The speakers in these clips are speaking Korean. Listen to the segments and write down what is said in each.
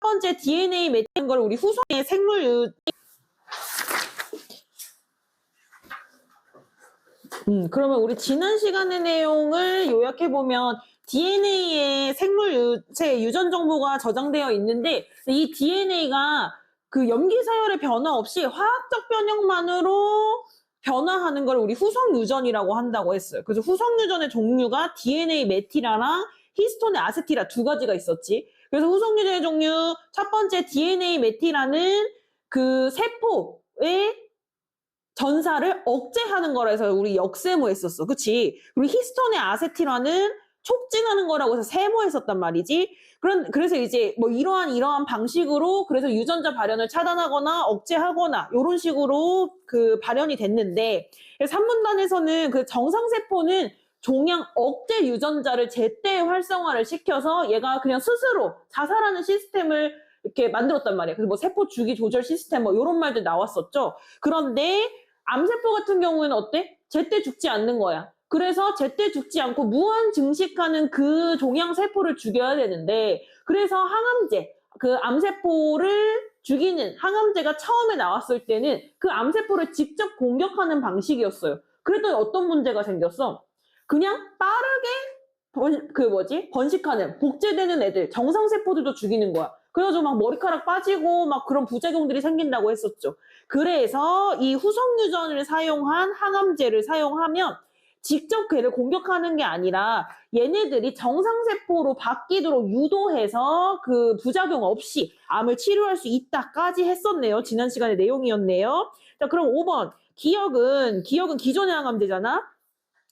번째 DNA 매치는 걸 우리 후성의 생물 그러면 우리 지난 시간의 내용을 요약해보면 DNA에 생물 유체 유전 정보가 저장되어 있는데 이 DNA가 그 염기 서열의 변화 없이 화학적 변형만으로 변화하는 걸 우리 후성 유전이라고 한다고 했어요. 그래서 후성 유전의 종류가 DNA 메티라랑 히스톤의 아세티라 두 가지가 있었지. 그래서 후성 유전의 종류 첫 번째 DNA 메티라는 그 세포의 전사를 억제하는 거라 해서 우리 역세모 했었어. 그치? 그리고 히스톤의 아세틸화는 촉진하는 거라고 해서 세모 했었단 말이지. 그래서 이제 뭐 이러한 방식으로 그래서 유전자 발현을 차단하거나 억제하거나 이런 식으로 그 발현이 됐는데 3문단에서는 그 정상세포는 종양 억제 유전자를 제때 활성화를 시켜서 얘가 그냥 스스로 자살하는 시스템을 이렇게 만들었단 말이야. 그래서 뭐 세포 주기 조절 시스템 뭐 이런 말들 나왔었죠. 그런데 암세포 같은 경우에는 어때? 제때 죽지 않는 거야. 그래서 제때 죽지 않고 무한 증식하는 그 종양세포를 죽여야 되는데 그래서 항암제, 그 암세포를 죽이는 항암제가 처음에 나왔을 때는 그 암세포를 직접 공격하는 방식이었어요. 그랬더니 어떤 문제가 생겼어? 그냥 빠르게 번식하는, 복제되는 애들, 정상세포들도 죽이는 거야. 그래가지고 막 머리카락 빠지고 막 그런 부작용들이 생긴다고 했었죠. 그래서 이 후성유전을 사용한 항암제를 사용하면 직접 걔를 공격하는 게 아니라 얘네들이 정상세포로 바뀌도록 유도해서 그 부작용 없이 암을 치료할 수 있다까지 했었네요. 지난 시간의 내용이었네요. 자, 그럼 5번. 기억은 기존의 항암제잖아.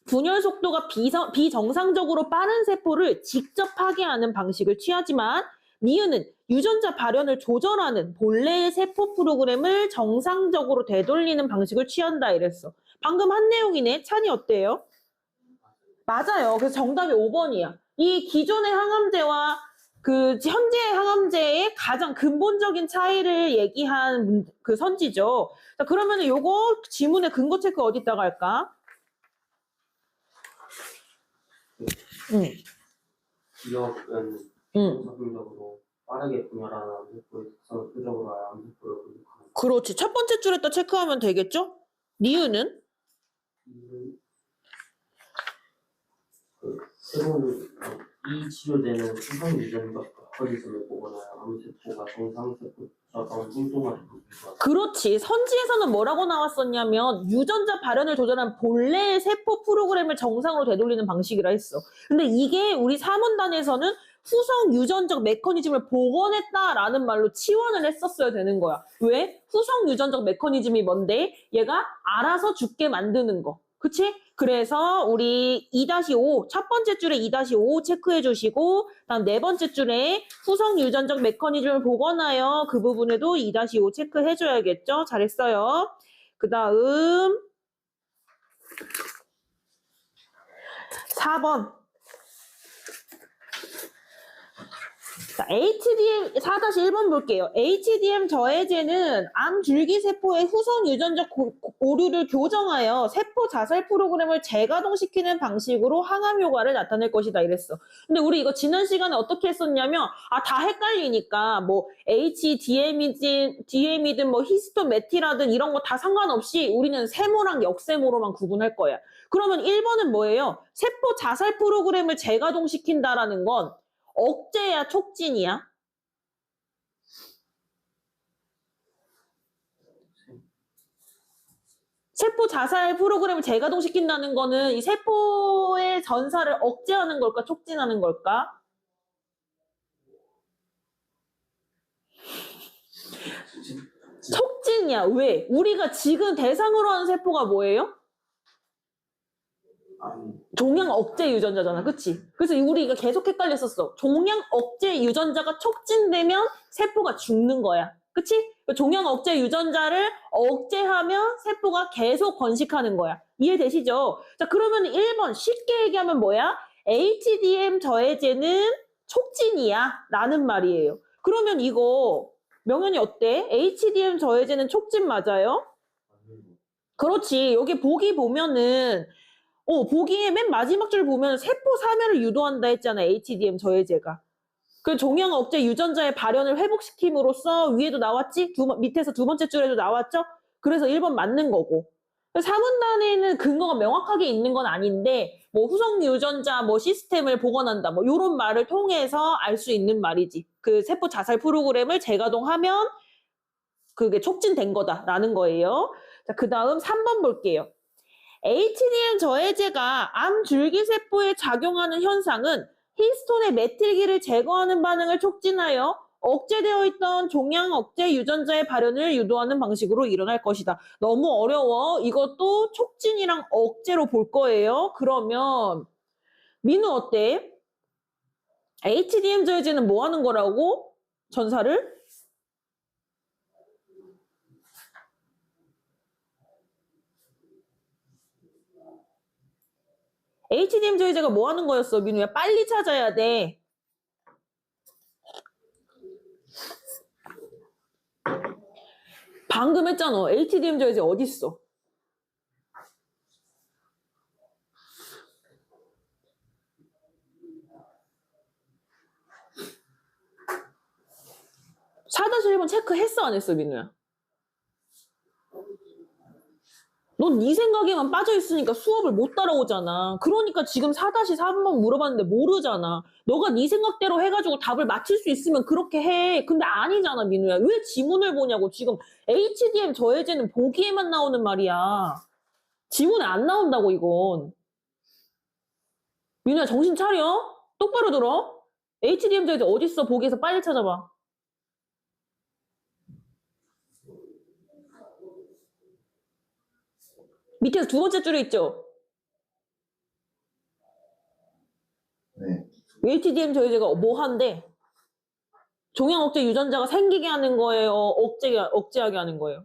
분열 속도가 비정상적으로 빠른 세포를 직접 파괴하는 방식을 취하지만 니은은 유전자 발현을 조절하는 본래의 세포 프로그램을 정상적으로 되돌리는 방식을 취한다 이랬어. 방금 한 내용이네. 찬이 어때요? 맞아요. 그래서 정답이 5번이야. 이 기존의 항암제와 그 현재의 항암제의 가장 근본적인 차이를 얘기한 그 선지죠. 자, 그러면은 요거 지문의 근거 체크 어디다가 할까? 기억은 정상적으로 빠르게 분열하는 암세포의 특성을 표적으로 하여 암세포를 공격하는. 그렇지. 첫 번째 줄에다 체크하면 되겠죠? 니은은? 새로운 이 치료되는 후성 유전자 메커니즘을 보거나 암세포가 정상세포처럼 행동하는 부분과. 그렇지. 선지에서는 뭐라고 나왔었냐면 유전자 발현을 조절한 본래의 세포 프로그램을 정상으로 되돌리는 방식이라 했어. 근데 이게 우리 사문단에서는 후성 유전적 메커니즘을 복원했다라는 말로 치환을 했었어야 되는 거야. 왜? 후성 유전적 메커니즘이 뭔데? 얘가 알아서 죽게 만드는 거. 그치? 그래서 우리 2-5, 첫 번째 줄에 2-5 체크해 주시고, 다음 네 번째 줄에 후성 유전적 메커니즘을 복원하여 그 부분에도 2-5 체크해 줘야겠죠? 잘했어요. 그 다음 4번. 자, HDM 4-1번 볼게요. HDM 저해제는 암 줄기세포의 후성 유전적 오류를 교정하여 세포 자살 프로그램을 재가동시키는 방식으로 항암 효과를 나타낼 것이다 이랬어. 근데 우리 이거 지난 시간에 어떻게 했었냐면 다 헷갈리니까 뭐 DM이든 뭐 히스톤 메티라든 이런 거 다 상관없이 우리는 세모랑 역세모로만 구분할 거야. 그러면 1번은 뭐예요? 세포 자살 프로그램을 재가동시킨다라는 건 억제야, 촉진이야? 세포 자살 프로그램을 재가동시킨다는 거는 이 세포의 전사를 억제하는 걸까, 촉진하는 걸까? 촉진이야. 왜? 우리가 지금 대상으로 하는 세포가 뭐예요? 종양 억제 유전자잖아. 그치? 그래서 우리가 계속 헷갈렸었어. 종양 억제 유전자가 촉진되면 세포가 죽는 거야. 그치? 종양 억제 유전자를 억제하면 세포가 계속 번식하는 거야. 이해되시죠? 자, 그러면 1번 쉽게 얘기하면 뭐야? HDM 저해제는 촉진이야 라는 말이에요. 그러면 이거 명현이 어때? HDM 저해제는 촉진 맞아요? 그렇지. 여기 보기 보면은 보기에 맨 마지막 줄 보면 세포 사멸을 유도한다 했잖아. HDM 저해제가. 그 종양 억제 유전자의 발현을 회복시킴으로써 위에도 나왔지? 밑에서 두 번째 줄에도 나왔죠? 그래서 1번 맞는 거고. 사문단에는 근거가 명확하게 있는 건 아닌데 뭐 후속 유전자 뭐 시스템을 복원한다 뭐 이런 말을 통해서 알 수 있는 말이지. 그 세포 자살 프로그램을 재가동하면 그게 촉진된 거다라는 거예요. 자, 그 다음 3번 볼게요. HDL 저해제가 암 줄기세포에 작용하는 현상은 히스톤의 메틸기를 제거하는 반응을 촉진하여 억제되어 있던 종양 억제 유전자의 발현을 유도하는 방식으로 일어날 것이다. 너무 어려워. 이것도 촉진이랑 억제로 볼 거예요. 그러면 민우 어때? HDM 저해제는 뭐 하는 거라고? 전사를? HDM 저해제가 뭐 하는 거였어, 민우야? 빨리 찾아야 돼. 방금 했잖아. HDM 저해제 어딨어? 사다시 1번 체크했어, 안 했어, 민우야? 넌 네 생각에만 빠져있으니까 수업을 못 따라오잖아. 그러니까 지금 4-4번 물어봤는데 모르잖아. 너가 네 생각대로 해가지고 답을 맞힐 수 있으면 그렇게 해. 근데 아니잖아, 민우야. 왜 지문을 보냐고. 지금 HDM 저해제는 보기에만 나오는 말이야. 지문에 안 나온다고, 이건. 민우야, 정신 차려. 똑바로 들어. HDM 저해제 어딨어? 보기에서 빨리 찾아봐. 밑에서 두 번째 줄에 있죠? 네. HDM 저해제가 뭐 한대? 종양 억제 유전자가 생기게 하는 거예요? 억제하게 하는 거예요?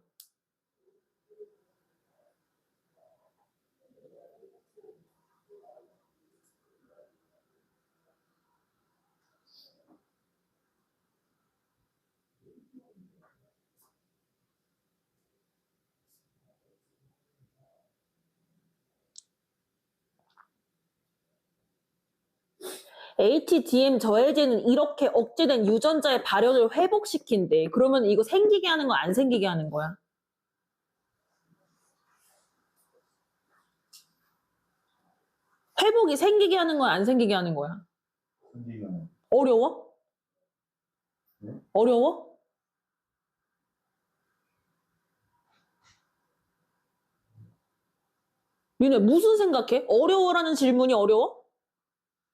HDM 저해제는 이렇게 억제된 유전자의 발현을 회복시킨대. 그러면 이거 생기게 하는 거야, 안 생기게 하는 거야? 회복이 생기게 하는 거야, 안 생기게 하는 거야? 생기면 어려워? 네? 어려워? 민혜 무슨 생각해? 어려워라는 질문이 어려워?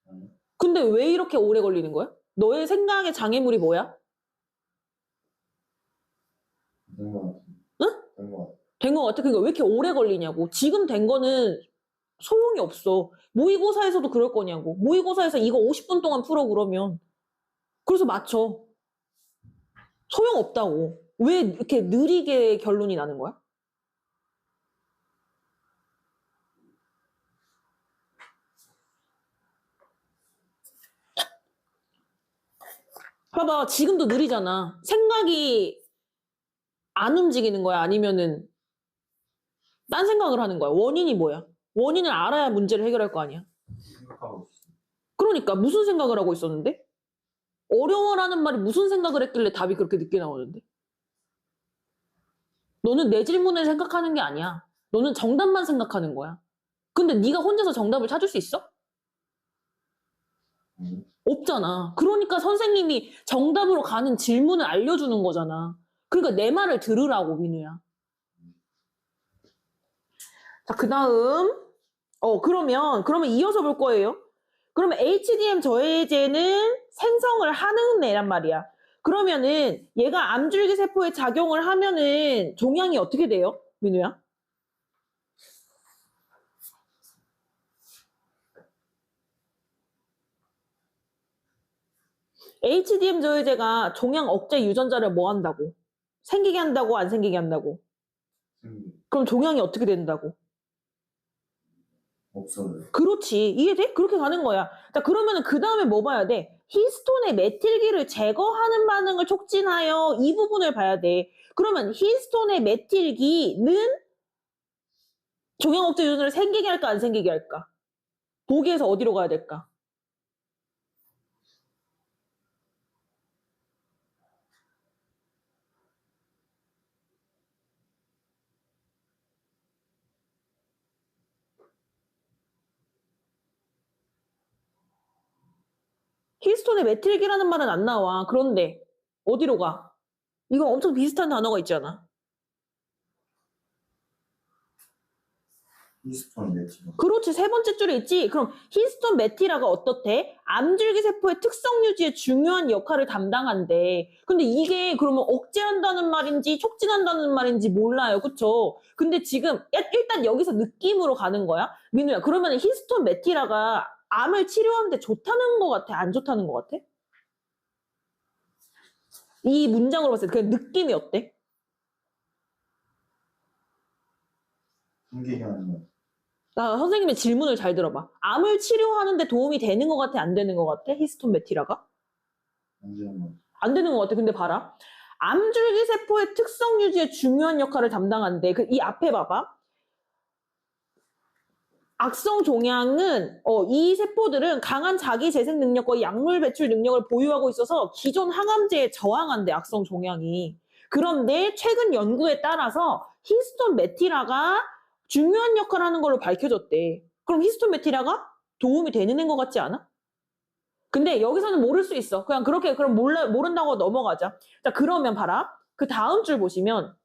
아니, 근데 왜 이렇게 오래 걸리는 거야? 너의 생각의 장애물이 뭐야? 된것 같아. 응? 된것 같아. 된 거 같아. 그러니까 왜 이렇게 오래 걸리냐고. 지금 된 거는 소용이 없어. 모의고사에서도 그럴 거냐고. 모의고사에서 이거 50분 동안 풀어 그러면. 그래서 맞춰. 소용없다고. 왜 이렇게 느리게 결론이 나는 거야? 봐봐, 지금도 느리잖아. 생각이 안 움직이는 거야? 아니면은 딴 생각을 하는 거야? 원인이 뭐야? 원인을 알아야 문제를 해결할 거 아니야? 생각하고 있어. 그러니까 무슨 생각을 하고 있었는데? 어려워라는 말이 무슨 생각을 했길래 답이 그렇게 늦게 나오는데? 너는 내 질문을 생각하는 게 아니야. 너는 정답만 생각하는 거야. 근데 네가 혼자서 정답을 찾을 수 있어? 없잖아. 그러니까 선생님이 정답으로 가는 질문을 알려주는 거잖아. 그러니까 내 말을 들으라고, 민우야. 자, 그 다음. 그러면 이어서 볼 거예요. 그러면 HDM 저해제는 생성을 하는 애란 말이야. 그러면은 얘가 암줄기 세포에 작용을 하면은 종양이 어떻게 돼요? 민우야? HDM 저해제가 종양 억제 유전자를 뭐 한다고? 생기게 한다고, 안 생기게 한다고? 생기. 그럼 종양이 어떻게 된다고? 없어요. 그렇지. 이해돼? 그렇게 가는 거야. 자, 그러면은 그 다음에 뭐 봐야 돼? 히스톤의 메틸기를 제거하는 반응을 촉진하여 이 부분을 봐야 돼. 그러면 히스톤의 메틸기는 종양 억제 유전자를 생기게 할까, 안 생기게 할까? 보기에서 어디로 가야 될까? 히스톤에 메틸기라는 말은 안 나와. 그런데 어디로 가? 이거 엄청 비슷한 단어가 있잖아. 히스톤 메틸. 그렇지. 세 번째 줄에 있지. 그럼 히스톤 메티라가 어떻대? 암줄기 세포의 특성 유지에 중요한 역할을 담당한대. 근데 이게 그러면 억제한다는 말인지 촉진한다는 말인지 몰라요. 그쵸? 근데 지금 일단 여기서 느낌으로 가는 거야. 민우야, 그러면 히스톤 메티라가 암을 치료하는데 좋다는 것 같아? 안 좋다는 것 같아? 이 문장으로 봤을 때 그 느낌이 어때? 분기현은 나 선생님의 질문을 잘 들어봐. 암을 치료하는데 도움이 되는 것 같아? 안 되는 것 같아? 히스톤 메티라가? 안전한 안 되는 것 같아. 근데 봐라. 암줄기 세포의 특성 유지에 중요한 역할을 담당한대. 이 앞에 봐봐. 악성 종양은 이 세포들은 강한 자기 재생 능력과 약물 배출 능력을 보유하고 있어서 기존 항암제에 저항한대. 악성 종양이. 그런데 최근 연구에 따라서 히스톤 메티라가 중요한 역할을 하는 걸로 밝혀졌대. 그럼 히스톤 메티라가 도움이 되는 것 같지 않아? 근데 여기서는 모를 수 있어. 그냥 그렇게 그럼 모른다고 넘어가자. 자, 그러면 봐라. 그 다음 줄 보시면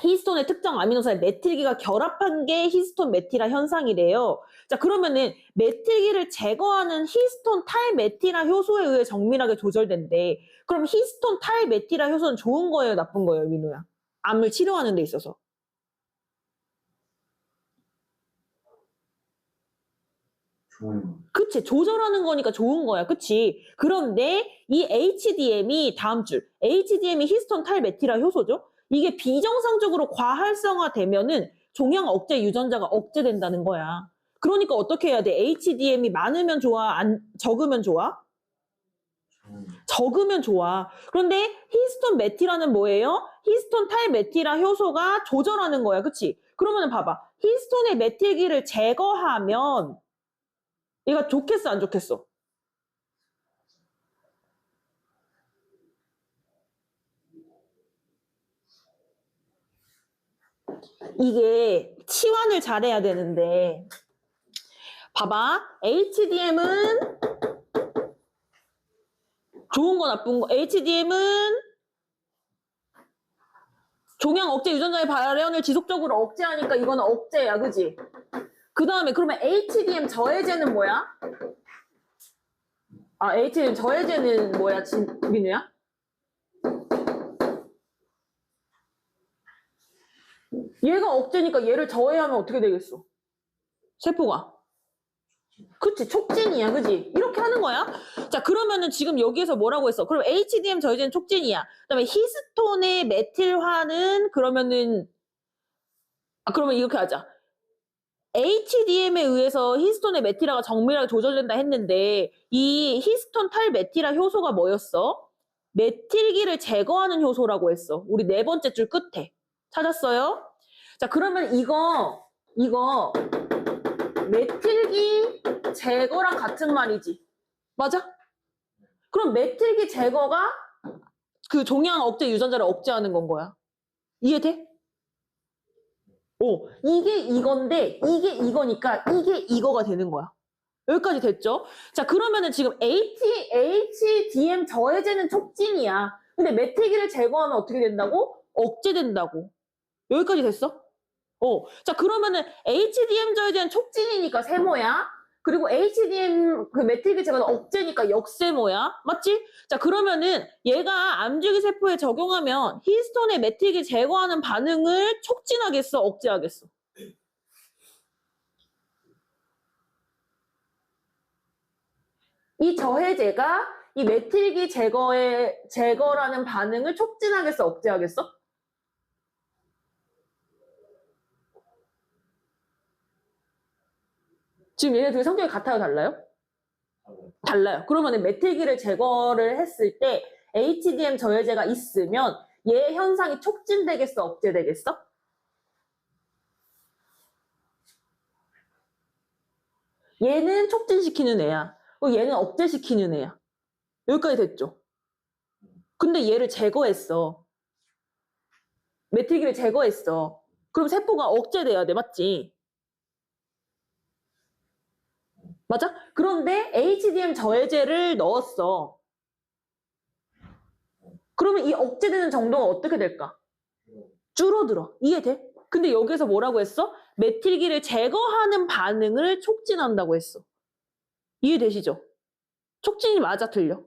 히스톤의 특정 아미노산의 메틸기가 결합한 게 히스톤 메티라 현상이래요. 자, 그러면은 메틸기를 제거하는 히스톤 탈메티라 효소에 의해 정밀하게 조절된대. 그럼 히스톤 탈메티라 효소는 좋은 거예요, 나쁜 거예요, 민호야? 암을 치료하는 데 있어서. 좋은 거. 그치, 조절하는 거니까 좋은 거야. 그치. 그런데 이 HDM이 다음 줄, HDM이 히스톤 탈메티라 효소죠? 이게 비정상적으로 과활성화되면은 종양 억제 유전자가 억제된다는 거야. 그러니까 어떻게 해야 돼? HDM이 많으면 좋아? 적으면 좋아? 좋은 거. 적으면 좋아. 그런데 히스톤 메티라는 뭐예요? 히스톤 탈메티라 효소가 조절하는 거야. 그치? 그러면 봐봐. 히스톤의 메틸기를 제거하면 얘가 좋겠어, 안 좋겠어? 이게 치환을 잘해야 되는데 봐봐. HDM은 좋은 거 나쁜 거. HDM은 종양 억제 유전자의 발현을 지속적으로 억제하니까 이거는 억제야. 그지? 그 다음에 그러면 HDM 저해제는 뭐야? 아, HDM 저해제는 뭐야, 민우야? 얘가 억제니까 얘를 저해하면 어떻게 되겠어? 세포가. 그치, 촉진이야, 그지? 이렇게 하는 거야. 자, 그러면은 지금 여기에서 뭐라고 했어? 그럼 HDM 저해제는 촉진이야. 그 다음에 히스톤의 메틸화는 그러면은, 그러면 이렇게 하자. HDM에 의해서 히스톤의 메티라가 정밀하게 조절된다 했는데 이 히스톤 탈메티라 효소가 뭐였어? 메틸기를 제거하는 효소라고 했어. 우리 네 번째 줄 끝에. 찾았어요? 자, 그러면 이거 메틸기 제거랑 같은 말이지. 맞아? 그럼 메틸기 제거가 그 종양 억제 유전자를 억제하는 건 거야. 이해돼? 이게 이건데 이게 이거니까 이게 이거가 되는 거야. 여기까지 됐죠? 자, 그러면은 지금 HDM 저해제는 촉진이야. 근데 메틸기를 제거하면 어떻게 된다고? 억제된다고. 여기까지 됐어? 자, 그러면은 HDM 저해제는 촉진이니까 세모야. 그리고 HDM 그 메틸기 제거는 억제니까 역세모야. 맞지? 자, 그러면은 얘가 암줄기 세포에 적용하면 히스톤의 메틸기 제거하는 반응을 촉진하겠어? 억제하겠어? 이 저해제가 이 메틸기 제거라는 반응을 촉진하겠어? 억제하겠어? 지금 얘네들 성격이 같아요? 달라요? 달라요. 그러면 메틸기를 제거를 했을 때 HDM 저해제가 있으면 얘 현상이 촉진되겠어? 억제되겠어? 얘는 촉진시키는 애야. 얘는 억제시키는 애야. 여기까지 됐죠? 근데 얘를 제거했어. 메틸기를 제거했어. 그럼 세포가 억제돼야 돼. 맞지? 맞아? 그런데 HDM 저해제를 넣었어. 그러면 이 억제되는 정도가 어떻게 될까? 줄어들어. 이해돼? 근데 여기서 뭐라고 했어? 메틸기를 제거하는 반응을 촉진한다고 했어. 이해되시죠? 촉진이 맞아, 틀려?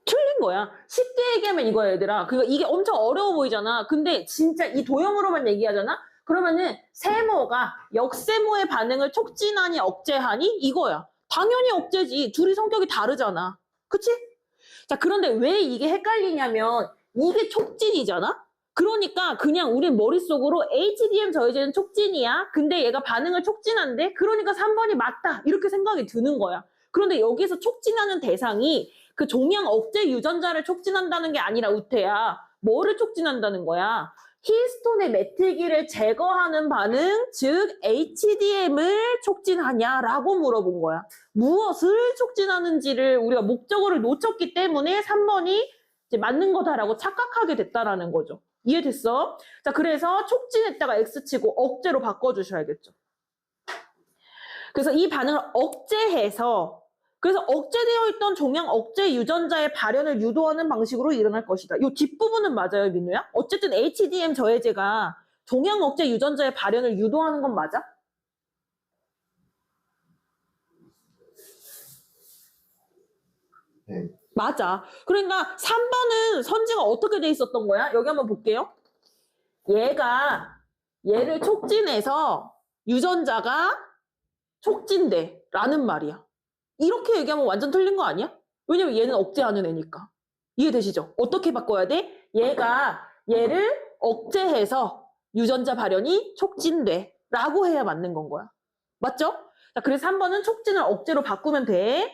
틀린 거야. 쉽게 얘기하면 이거야, 얘들아. 그러니까 이게 엄청 어려워 보이잖아. 근데 진짜 이 도형으로만 얘기하잖아? 그러면은 세모가 역세모의 반응을 촉진하니 억제하니? 이거야. 당연히 억제지. 둘이 성격이 다르잖아. 그치? 자, 그런데 왜 이게 헷갈리냐면 이게 촉진이잖아? 그러니까 그냥 우리 머릿속으로 HDM 저해제는 촉진이야. 근데 얘가 반응을 촉진한대? 그러니까 3번이 맞다. 이렇게 생각이 드는 거야. 그런데 여기서 촉진하는 대상이 그 종양 억제 유전자를 촉진한다는 게 아니라 우태야. 뭐를 촉진한다는 거야? 힐스톤의 메틸기를 제거하는 반응, 즉 HDM을 촉진하냐라고 물어본 거야. 무엇을 촉진하는지를 우리가 목적어를 놓쳤기 때문에 3번이 이제 맞는 거다라고 착각하게 됐다라는 거죠. 이해됐어? 자, 그래서 촉진했다가 X치고 억제로 바꿔주셔야겠죠. 그래서 이 반응을 억제해서 그래서 억제되어 있던 종양 억제 유전자의 발현을 유도하는 방식으로 일어날 것이다. 이 뒷부분은 맞아요, 민우야? 어쨌든 HDM 저해제가 종양 억제 유전자의 발현을 유도하는 건 맞아? 네. 맞아. 그러니까 3번은 선지가 어떻게 돼 있었던 거야? 여기 한번 볼게요. 얘를 촉진해서 유전자가 촉진돼 라는 말이야. 이렇게 얘기하면 완전 틀린 거 아니야? 왜냐면 얘는 억제하는 애니까. 이해되시죠? 어떻게 바꿔야 돼? 얘를 억제해서 유전자 발현이 촉진돼 라고 해야 맞는 건 거야. 맞죠? 자, 그래서 3번은 촉진을 억제로 바꾸면 돼.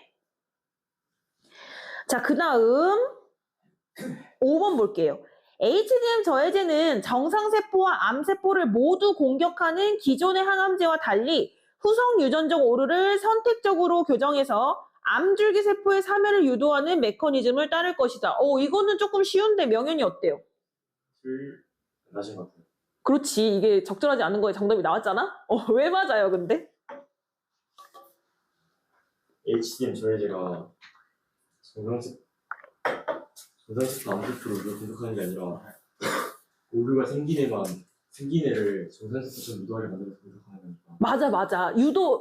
자, 그 다음 5번 볼게요. HDM 저해제는 정상세포와 암세포를 모두 공격하는 기존의 항암제와 달리 후성 유전적 오류를 선택적으로 교정해서 암줄기세포의 사멸을 유도하는 메커니즘을 따를 것이다. 이거는 조금 쉬운데 명현이 어때요? 맞은 것 같아요. 그렇지. 이게 적절하지 않은 거에 정답이 나왔잖아? 왜 맞아요, 근데? HDM 저해제가 정상세포 암세포를 공격하는 게 아니라 오류가 생긴 애를 정상세포처럼 유도하려 만들어서 공격하는 거니까. 맞아.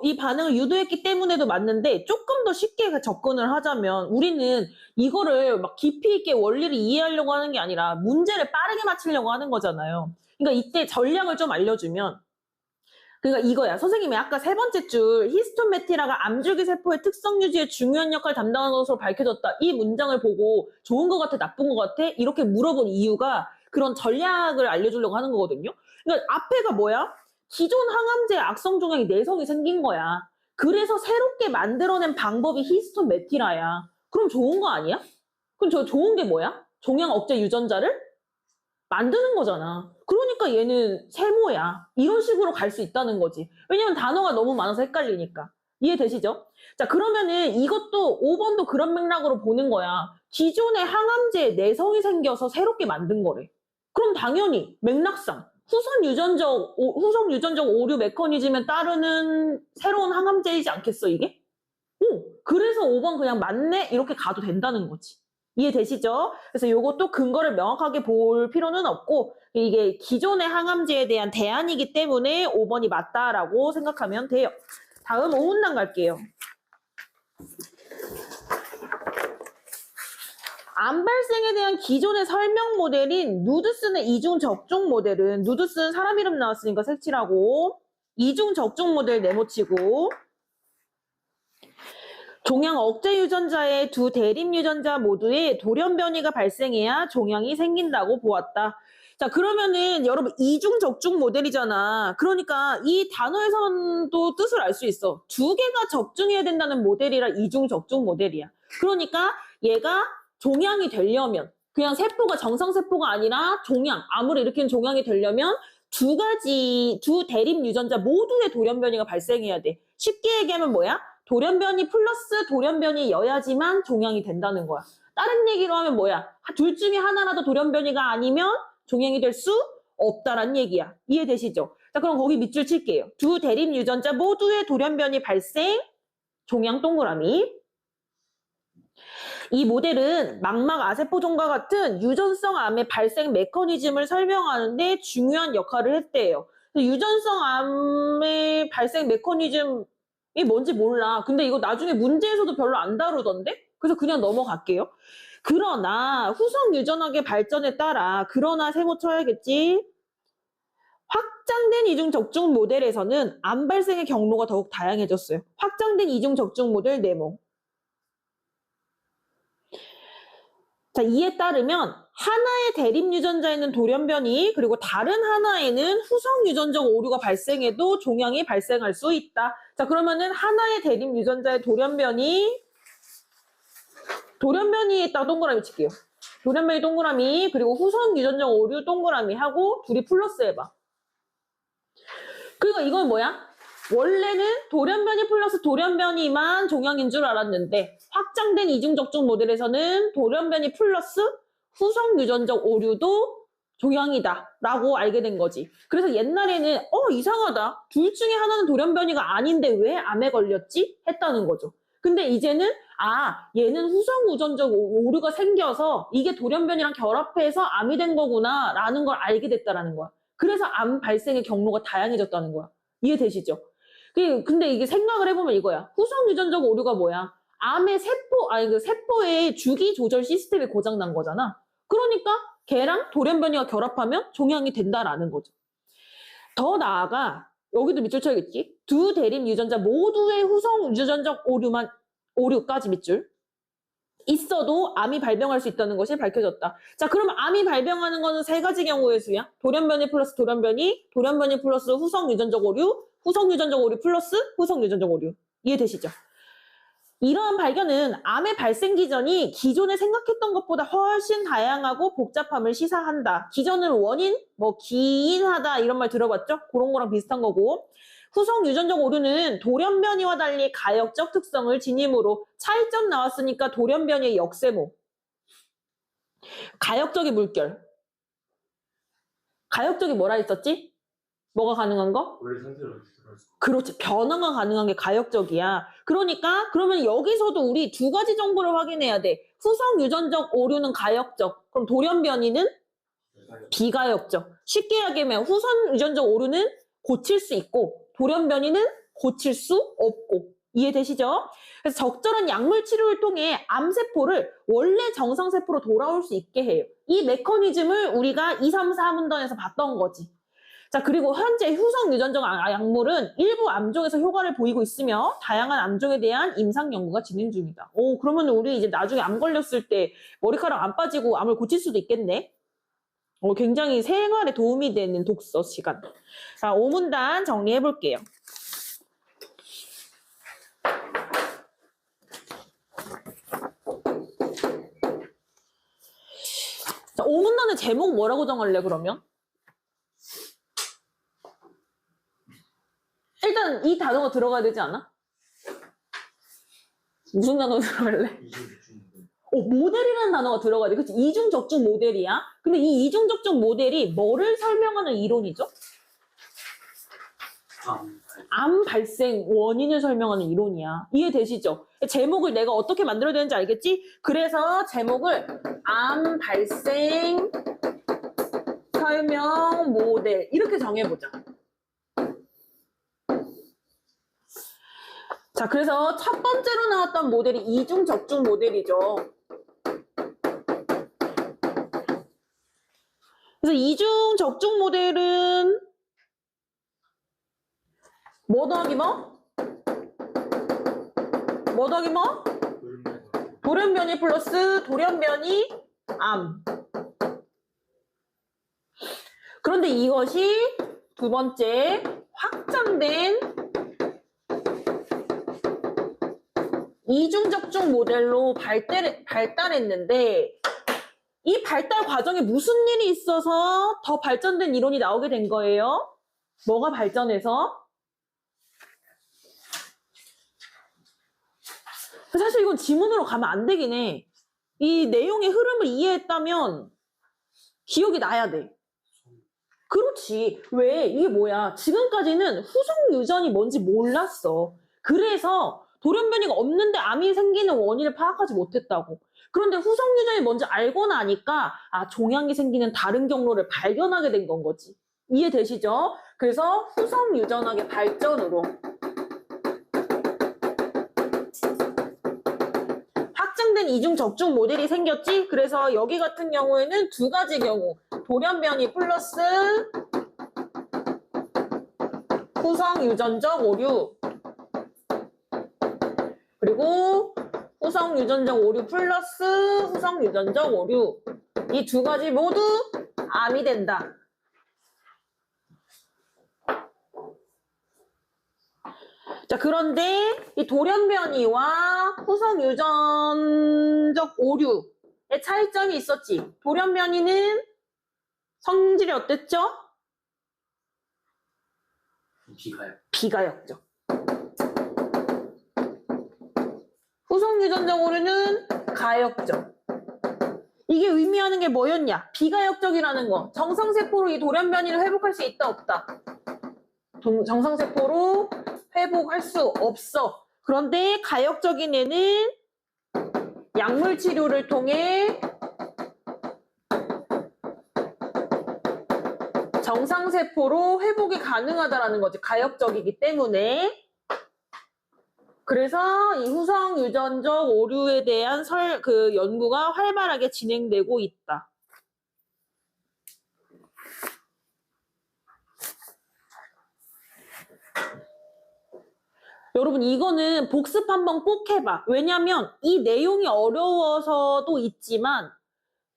이 반응을 유도했기 때문에도 맞는데 조금 더 쉽게 접근을 하자면 우리는 이거를 막 깊이 있게 원리를 이해하려고 하는 게 아니라 문제를 빠르게 맞히려고 하는 거잖아요. 그러니까 이때 전략을 좀 알려주면 그러니까 이거야. 선생님이 아까 세 번째 줄 히스톤 메티라가 암줄기세포의 특성 유지에 중요한 역할을 담당하는 것으로 밝혀졌다. 이 문장을 보고 좋은 것 같아, 나쁜 것 같아? 이렇게 물어본 이유가 그런 전략을 알려주려고 하는 거거든요. 그러니까 앞에가 뭐야? 기존 항암제의 악성 종양이 내성이 생긴 거야. 그래서 새롭게 만들어낸 방법이 히스톤 메티라야. 그럼 좋은 거 아니야? 그럼 저 좋은 게 뭐야? 종양 억제 유전자를 만드는 거잖아. 그러니까 얘는 세모야. 이런 식으로 갈 수 있다는 거지. 왜냐면 단어가 너무 많아서 헷갈리니까. 이해되시죠? 자, 그러면은 이것도 5번도 그런 맥락으로 보는 거야. 기존의 항암제에 내성이 생겨서 새롭게 만든 거래. 그럼 당연히 맥락상 후성 유전적 오류 메커니즘에 따르는 새로운 항암제이지 않겠어, 이게? 그래서 5번 그냥 맞네? 이렇게 가도 된다는 거지. 이해되시죠? 그래서 이것도 근거를 명확하게 볼 필요는 없고 이게 기존의 항암제에 대한 대안이기 때문에 5번이 맞다라고 생각하면 돼요. 다음 5문단 갈게요. 암 발생에 대한 기존의 설명 모델인 누드슨의 이중 적중 모델은 누드슨 사람 이름 나왔으니까 색칠하고 이중 적중 모델 네모치고 종양 억제 유전자의 두 대립 유전자 모두에 돌연 변이가 발생해야 종양이 생긴다고 보았다. 자, 그러면은 여러분 이중 적중 모델이잖아. 그러니까 이 단어에서도 뜻을 알 수 있어. 두 개가 적중해야 된다는 모델이라 이중 적중 모델이야. 그러니까 얘가 종양이 되려면 그냥 세포가 정상세포가 아니라 종양, 암을 일으키는 종양이 되려면 두 대립 유전자 모두의 돌연 변이가 발생해야 돼. 쉽게 얘기하면 뭐야? 돌연 변이 플러스 돌연 변이여야지만 종양이 된다는 거야. 다른 얘기로 하면 뭐야? 둘 중에 하나라도 돌연 변이가 아니면 종양이 될 수 없다란 얘기야. 이해되시죠? 자, 그럼 거기 밑줄 칠게요. 두 대립 유전자 모두의 돌연변이 발생, 종양 동그라미. 이 모델은 망막 아세포종과 같은 유전성 암의 발생 메커니즘을 설명하는데 중요한 역할을 했대요. 유전성 암의 발생 메커니즘이 뭔지 몰라. 근데 이거 나중에 문제에서도 별로 안 다루던데? 그래서 그냥 넘어갈게요. 그러나 후성 유전학의 발전에 따라 그러나 세모 쳐야겠지. 확장된 이중 적중 모델에서는 암 발생의 경로가 더욱 다양해졌어요. 확장된 이중 적중 모델 네모. 자, 이에 따르면 하나의 대립 유전자에는 돌연변이, 그리고 다른 하나에는 후성 유전적 오류가 발생해도 종양이 발생할 수 있다. 자, 그러면은 하나의 대립 유전자의 돌연변이에다가 동그라미 칠게요. 돌연변이 동그라미, 그리고 후성 유전적 오류 동그라미 하고 둘이 플러스 해봐. 그러니까 이건 뭐야? 원래는 돌연변이 플러스 돌연변이만 종양인 줄 알았는데 확장된 이중적중 모델에서는 돌연변이 플러스 후성 유전적 오류도 종양이다 라고 알게 된 거지. 그래서 옛날에는 이상하다. 둘 중에 하나는 돌연변이가 아닌데 왜 암에 걸렸지? 했다는 거죠. 근데 이제는 얘는 후성 유전적 오류가 생겨서 이게 돌연변이랑 결합해서 암이 된 거구나 라는 걸 알게 됐다라는 거야. 그래서 암 발생의 경로가 다양해졌다는 거야. 이해되시죠? 근데 이게 생각을 해보면 이거야. 후성 유전적 오류가 뭐야? 암의 세포의 주기 조절 시스템이 고장난 거잖아. 그러니까 걔랑 돌연변이가 결합하면 종양이 된다라는 거죠. 더 나아가 여기도 밑줄 쳐야겠지? 두 대립 유전자 모두의 후성 유전적 오류까지 밑줄 있어도 암이 발병할 수 있다는 것이 밝혀졌다. 자, 그럼 암이 발병하는 거는 세 가지 경우의 수야. 돌연변이 플러스 돌연변이 플러스 후성 유전적 오류, 후성 유전적 오류 플러스 후성 유전적 오류. 이해되시죠? 이러한 발견은 암의 발생 기전이 기존에 생각했던 것보다 훨씬 다양하고 복잡함을 시사한다. 기전은 원인, 기인하다 이런 말 들어봤죠? 그런 거랑 비슷한 거고. 후성 유전적 오류는 돌연변이와 달리 가역적 특성을 지니므로 차이점 나왔으니까 돌연변이의 역세모. 가역적인 물결. 가역적이 뭐라 했었지? 뭐가 가능한 거? 원래 상태로 돌아갈 수 그렇지. 변화가 가능한 게 가역적이야. 그러니까 그러면 여기서도 우리 두 가지 정보를 확인해야 돼. 후성 유전적 오류는 가역적. 그럼 돌연변이는 비가역적. 쉽게 이야기하면 후성 유전적 오류는 고칠 수 있고 돌연변이는 고칠 수 없고. 이해되시죠? 그래서 적절한 약물 치료를 통해 암세포를 원래 정상세포로 돌아올 수 있게 해요. 이 메커니즘을 우리가 2, 3, 4문단에서 봤던 거지. 자, 그리고 현재 후성 유전적 약물은 일부 암종에서 효과를 보이고 있으며 다양한 암종에 대한 임상 연구가 진행 중이다. 그러면 우리 이제 나중에 암 걸렸을 때 머리카락 안 빠지고 암을 고칠 수도 있겠네. 굉장히 생활에 도움이 되는 독서 시간. 자, 5문단 정리해 볼게요. 자, 5문단의 제목 뭐라고 정할래, 그러면? 일단 이 단어가 들어가야 되지 않아? 무슨 단어 들어갈래? 모델이라는 단어가 들어가야 돼. 그치? 이중적중 모델이야. 근데 이 이중적중 모델이 뭐를 설명하는 이론이죠? 암 발생 원인을 설명하는 이론이야. 이해되시죠? 제목을 내가 어떻게 만들어야 되는지 알겠지? 그래서 제목을 암 발생 설명 모델 이렇게 정해보자. 자, 그래서 첫 번째로 나왔던 모델이 이중적중 모델이죠. 그래서 이중적중 모델은 뭐 더하기 뭐? 뭐 더하기 뭐? 돌연변이 플러스 돌연변이 암. 그런데 이것이 두 번째 확장된 이중적중 모델로 발달했는데 이 발달 과정에 무슨 일이 있어서 더 발전된 이론이 나오게 된 거예요? 뭐가 발전해서? 사실 이건 지문으로 가면 안 되긴 해. 이 내용의 흐름을 이해했다면 기억이 나야 돼. 그렇지. 왜? 이게 뭐야? 지금까지는 후속 유전이 뭔지 몰랐어. 그래서 돌연변이가 없는데 암이 생기는 원인을 파악하지 못했다고. 그런데 후속 유전이 뭔지 알고 나니까 종양이 생기는 다른 경로를 발견하게 된 건 거지. 이해되시죠? 그래서 후속 유전학의 발전으로 확증된 이중 적중 모델이 생겼지. 그래서 여기 같은 경우에는 두 가지 경우, 돌연변이 플러스 후성 유전적 오류, 그리고 후성 유전적 오류 플러스 후성 유전적 오류, 이 두 가지 모두 암이 된다. 자, 그런데 이 돌연변이와 후성 유전적 오류의 차이점이 있었지. 돌연변이는 성질이 어땠죠? 비가역적. 후성 유전적 오류는 가역적. 이게 의미하는 게 뭐였냐? 비가역적이라는 거. 정상세포로 이 돌연변이를 회복할 수 있다, 없다? 정상세포로 회복할 수 없어. 그런데 가역적인 애는 약물 치료를 통해 정상세포로 회복이 가능하다라는 거지. 가역적이기 때문에. 그래서 이 후성 유전적 오류에 대한 연구가 활발하게 진행되고 있다. 여러분, 이거는 복습 한번 꼭 해봐. 왜냐면 이 내용이 어려워서도 있지만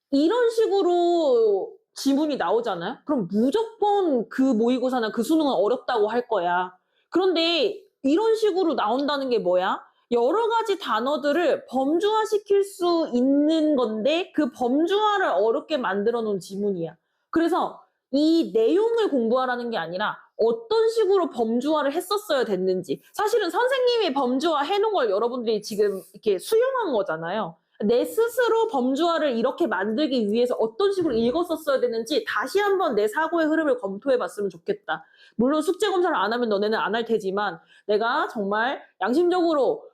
이런 식으로 지문이 나오잖아요. 그럼 무조건 그 모의고사나 그 수능은 어렵다고 할 거야. 그런데 이런 식으로 나온다는 게 뭐야? 여러 가지 단어들을 범주화시킬 수 있는 건데 그 범주화를 어렵게 만들어 놓은 지문이야. 그래서 이 내용을 공부하라는 게 아니라 어떤 식으로 범주화를 했었어야 됐는지. 사실은 선생님이 범주화 해놓은 걸 여러분들이 지금 이렇게 수용한 거잖아요. 내 스스로 범주화를 이렇게 만들기 위해서 어떤 식으로 읽었었어야 되는지 다시 한번 내 사고의 흐름을 검토해 봤으면 좋겠다. 물론 숙제 검사를 안 하면 너네는 안 할 테지만 내가 정말 양심적으로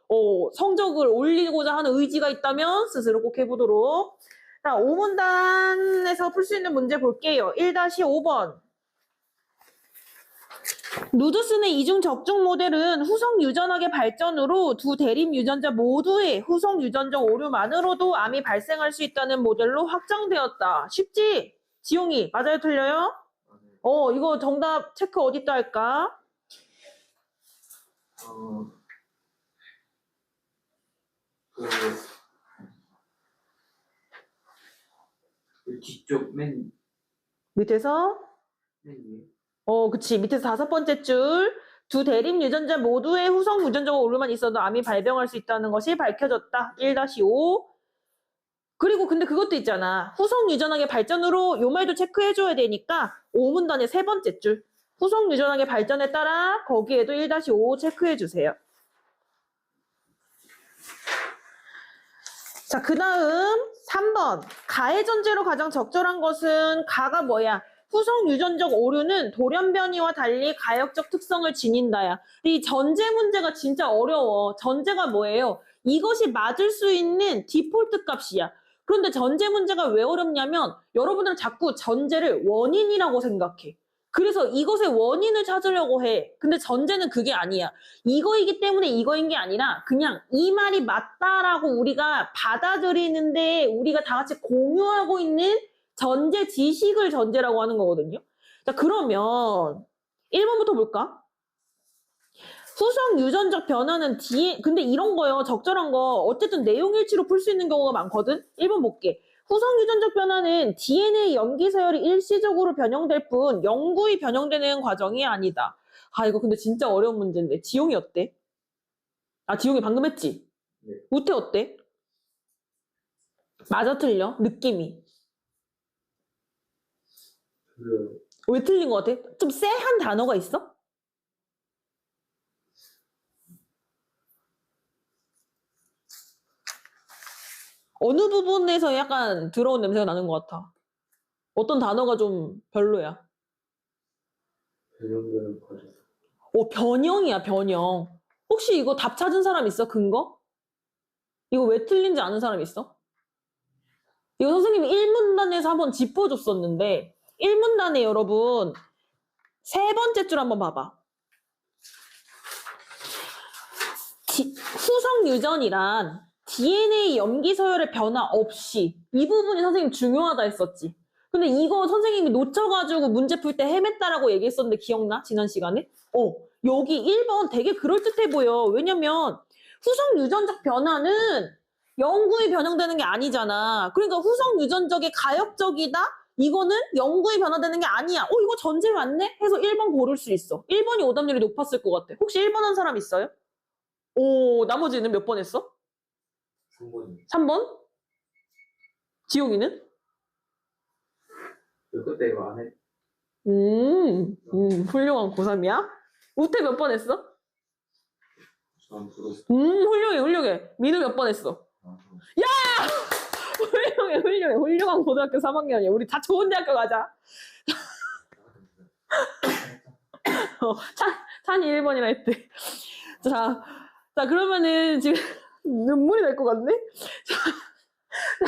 성적을 올리고자 하는 의지가 있다면 스스로 꼭 해보도록. 자, 5문단에서 풀 수 있는 문제 볼게요. 1-5번. 누드슨의 이중 적중 모델은 후성 유전학의 발전으로 두 대립 유전자 모두의 후성 유전적 오류만으로도 암이 발생할 수 있다는 모델로 확정되었다. 쉽지? 지용이 맞아요, 틀려요? 이거 정답 체크 어디다 할까? 그 뒤쪽 밑에서? 맨 위에. 그치. 밑에서 5번째 줄. 두 대립 유전자 모두의 후성 유전적 오류만 있어도 암이 발병할 수 있다는 것이 밝혀졌다. 1-5. 그리고 근데 그것도 있잖아. 후성 유전학의 발전으로 요 말도 체크해줘야 되니까 5문단의 3번째 줄. 후성 유전학의 발전에 따라 거기에도 1-5 체크해주세요. 자, 그 다음 3번. 가해 전제로 가장 적절한 것은 가가 뭐야? 후성 유전적 오류는 돌연변이와 달리 가역적 특성을 지닌다야. 이 전제 문제가 진짜 어려워. 전제가 뭐예요? 이것이 맞을 수 있는 디폴트 값이야. 그런데 전제 문제가 왜 어렵냐면 여러분들은 자꾸 전제를 원인이라고 생각해. 그래서 이것의 원인을 찾으려고 해. 근데 전제는 그게 아니야. 이거이기 때문에 이거인 게 아니라 그냥 이 말이 맞다라고 우리가 받아들이는데 우리가 다 같이 공유하고 있는 전제 지식을 전제라고 하는 거거든요. 자, 그러면 1번부터 볼까? 후성 유전적 변화는 근데 이런 거요. 적절한 거 어쨌든 내용 일치로 풀 수 있는 경우가 많거든. 1번 볼게. 후성 유전적 변화는 DNA 염기 서열이 일시적으로 변형될 뿐 영구히 변형되는 과정이 아니다. 이거 근데 진짜 어려운 문제인데. 지용이 어때? 지용이 방금 했지? 네. 우태 어때? 맞아, 틀려? 느낌이. 왜 틀린 것 같아? 좀 쎄한 단어가 있어? 어느 부분에서 약간 더러운 냄새가 나는 것 같아. 어떤 단어가 좀 별로야. 변형되는 과정. 변형이야, 변형. 혹시 이거 답 찾은 사람 있어? 근거? 이거 왜 틀린지 아는 사람 있어? 이거 선생님이 1문단에서 한번 짚어줬었는데 1문단에 여러분 세 번째 줄 한번 봐봐. 후성 유전이란 DNA 염기 서열의 변화 없이 이 부분이 선생님 중요하다 했었지. 근데 이거 선생님이 놓쳐가지고 문제 풀 때 헤맸다라고 얘기했었는데 기억나? 지난 시간에? 여기 1번 되게 그럴듯해 보여. 왜냐면 후성 유전적 변화는 영구히 변형되는 게 아니잖아. 그러니까 후성 유전적이 가역적이다? 이거는 영구히 변화되는 게 아니야. 이거 전제 맞네? 해서 1번 고를 수 있어. 1번이 오답률이 높았을 것 같아. 혹시 1번 한 사람 있어요? 나머지는 몇 번 했어? 3번이 3번? 지용이는? 그때 이거 안 해. 훌륭한 고3이야? 우태 몇 번 했어? 안 풀었어. 훌륭해. 민우 몇 번 했어? 훌륭해. 훌륭한 고등학교 3학년이야. 우리 다 좋은 대학교 가자. 찬이 1번이라 했대. 자, 그러면은 지금 눈물이 날 것 같네?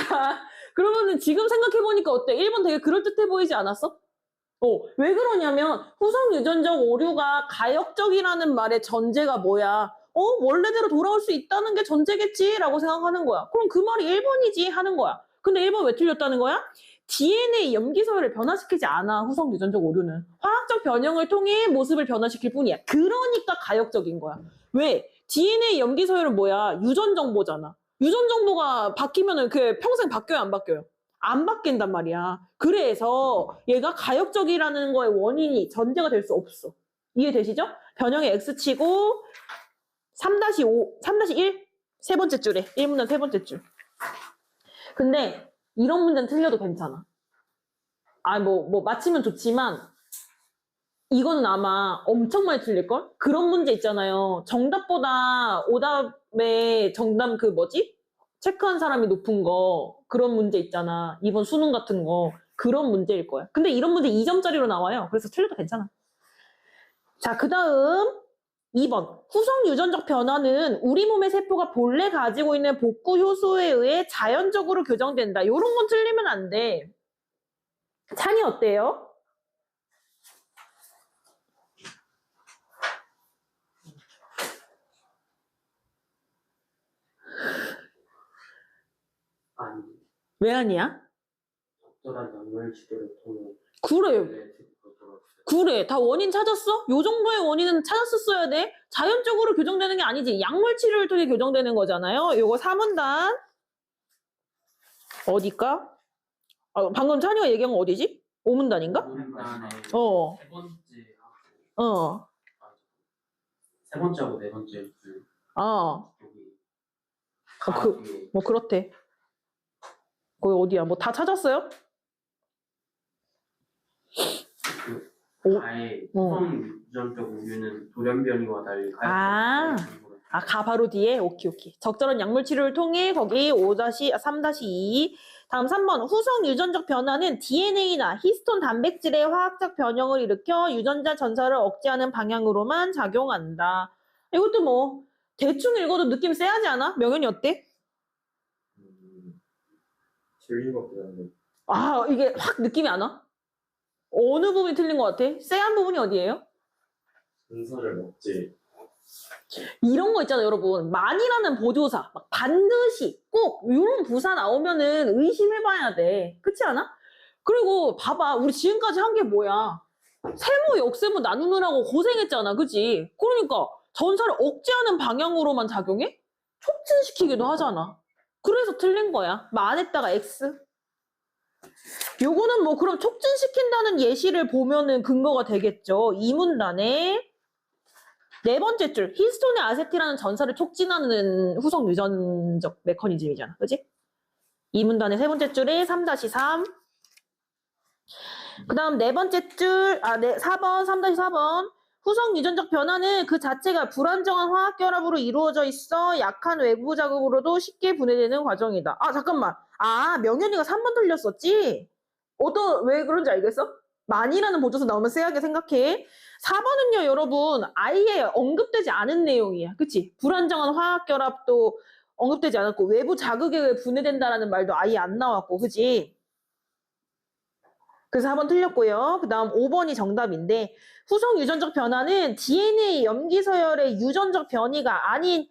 자, 그러면은 지금 생각해보니까 어때? 1번 되게 그럴듯해 보이지 않았어? 왜 그러냐면 후성 유전적 오류가 가역적이라는 말의 전제가 뭐야? 원래대로 돌아올 수 있다는 게 전제겠지? 라고 생각하는 거야. 그럼 그 말이 1번이지? 하는 거야. 근데 1번 왜 틀렸다는 거야? DNA 염기 서열을 변화시키지 않아, 후성 유전적 오류는. 화학적 변형을 통해 모습을 변화시킬 뿐이야. 그러니까 가역적인 거야. 왜? DNA 염기 서열은 뭐야? 유전 정보잖아. 유전 정보가 바뀌면은 그 평생 바뀌어요, 안 바뀌어요? 안 바뀐단 말이야. 그래서 얘가 가역적이라는 거의 원인이 전제가 될 수 없어. 이해되시죠? 변형의 X치고 3-5, 3-1? 세 번째 줄에. 1문단 세 번째 줄. 근데 이런 문제는 틀려도 괜찮아. 맞히면 좋지만 이거는 아마 엄청 많이 틀릴걸? 그런 문제 있잖아요. 정답보다 오답에 정답 체크한 사람이 높은 거. 그런 문제 있잖아. 이번 수능 같은 거. 그런 문제일 거야. 근데 이런 문제 2점짜리로 나와요. 그래서 틀려도 괜찮아. 자, 그 다음 2번. 후성 유전적 변화는 우리 몸의 세포가 본래 가지고 있는 복구 효소에 의해 자연적으로 교정된다. 이런 건 틀리면 안 돼. 찬이 어때요? 아니. 왜 아니야? 적절한 약물 치료를 통해. 그래. 다 원인 찾았어? 요 정도의 원인은 찾았었어야 돼. 자연적으로 교정되는 게 아니지. 약물 치료를 통해 교정되는 거잖아요. 요거 3문단. 어디까? 방금 찬이가 얘기한 거 어디지? 5문단인가? 5문단에 세 번째 세 번째하고 네 번째 줄 여기 그렇대. 거기 어디야? 다 찾았어요? 가의 후성 유전적 우유는 돌연변이와 달리 바로 뒤에? 오케이. 적절한 약물 치료를 통해 거기 3-2. 다음 3번. 후성 유전적 변화는 DNA나 히스톤 단백질의 화학적 변형을 일으켜 유전자 전사를 억제하는 방향으로만 작용한다. 이것도 대충 읽어도 느낌 세하지 않아? 명현이 어때? 틀린 것 같긴 한데. 이게 확 느낌이 안 와? 어느 부분이 틀린 것 같아? 쎄한 부분이 어디예요? 전사를 먹지. 이런 거 있잖아요, 여러분. 만이라는 보조사, 반드시 꼭 이런 부사 나오면은 의심해봐야 돼. 그렇지 않아? 그리고 봐봐, 우리 지금까지 한 게 뭐야? 세모, 역세모 나누느라고 고생했잖아, 그치? 그러니까 전사를 억제하는 방향으로만 작용해? 촉진시키기도 하잖아. 그래서 틀린 거야. 만에다가 X. 요거는 그럼 촉진시킨다는 예시를 보면은 근거가 되겠죠. 이 문단에 네 번째 줄, 히스톤의 아세틸라는 전사를 촉진하는 후성 유전적 메커니즘이잖아. 그지? 이 문단의 세 번째 줄에 3-3. 그 다음 네 번째 줄, 4번, 3-4번. 후성 유전적 변화는 그 자체가 불안정한 화학 결합으로 이루어져 있어 약한 외부 자극으로도 쉽게 분해되는 과정이다. 잠깐만. 명현이가 3번 틀렸었지? 왜 그런지 알겠어? 많이라는 보조사 나오면 쎄하게 생각해. 4번은요, 여러분, 아예 언급되지 않은 내용이야. 그치? 불안정한 화학결합도 언급되지 않았고, 외부 자극에 의해 분해된다라는 말도 아예 안 나왔고, 그치? 그래서 4번 틀렸고요. 그 다음 5번이 정답인데, 후속 유전적 변화는 DNA 염기 서열의 유전적 변이가 아닌,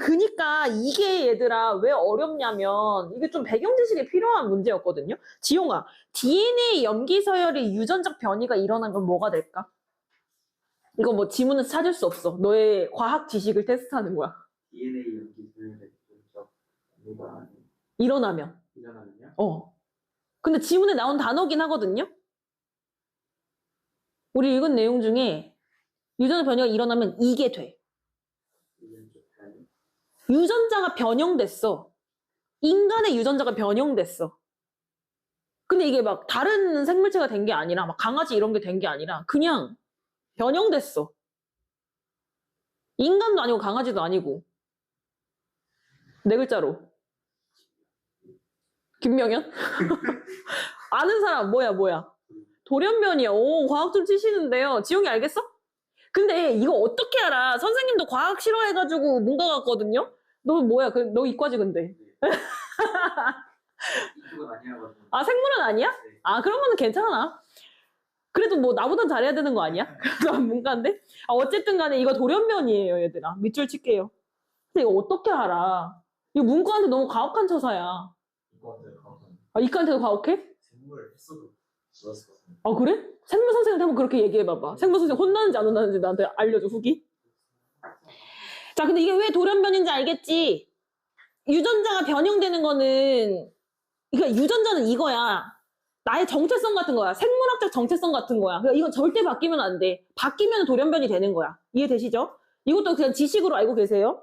그니까 이게 얘들아 왜 어렵냐면 이게 좀 배경 지식이 필요한 문제였거든요. 지용아, DNA 염기 서열의 유전적 변이가 일어난 건 뭐가 될까? 이거 뭐 지문에서 찾을 수 없어. 너의 과학 지식을 테스트하는 거야. DNA 연기 소열의 유전적 변이가 일어나면. 일어나느냐? 근데 지문에 나온 단어긴 하거든요. 우리 읽은 내용 중에 유전적 변이가 일어나면 이게 돼. 유전적 변이? 유전자가 변형됐어. 인간의 유전자가 변형됐어. 근데 이게 막 다른 생물체가 된 게 아니라 막 강아지 이런 게 된 게 아니라 그냥 변형됐어. 인간도 아니고 강아지도 아니고. 네 글자로. 김명현? 아는 사람 뭐야? 돌연변이야. 오, 과학 좀 치시는데요. 지용이 알겠어? 근데 이거 어떻게 알아? 선생님도 과학 싫어해가지고 문과 갔거든요? 너 뭐야? 너 이과지 근데. 이쪽은 아니라고. 생물은 아니야? 네. 그러면은 괜찮아. 그래도 뭐 나보단 잘해야 되는 거 아니야? 그래서 문과인데? 어쨌든 간에 이거 돌연변이에요, 얘들아. 밑줄 칠게요. 근데 이거 어떻게 알아? 이거 문과한테 너무 가혹한 처사야. 이거한테 가면 이과한테도 가혹해? 생물 했어도 좋았을 것 같은데. 그래? 생물 선생님한테 한번 그렇게 얘기해봐봐. 생물 선생님 혼나는지 안 혼나는지 나한테 알려줘, 후기. 자, 근데 이게 왜 돌연변인지 알겠지? 유전자가 변형되는 거는, 그러니까 유전자는 이거야. 나의 정체성 같은 거야. 생물학적 정체성 같은 거야. 그러니까 이건 절대 바뀌면 안 돼. 바뀌면 돌연변이 되는 거야. 이해되시죠? 이것도 그냥 지식으로 알고 계세요.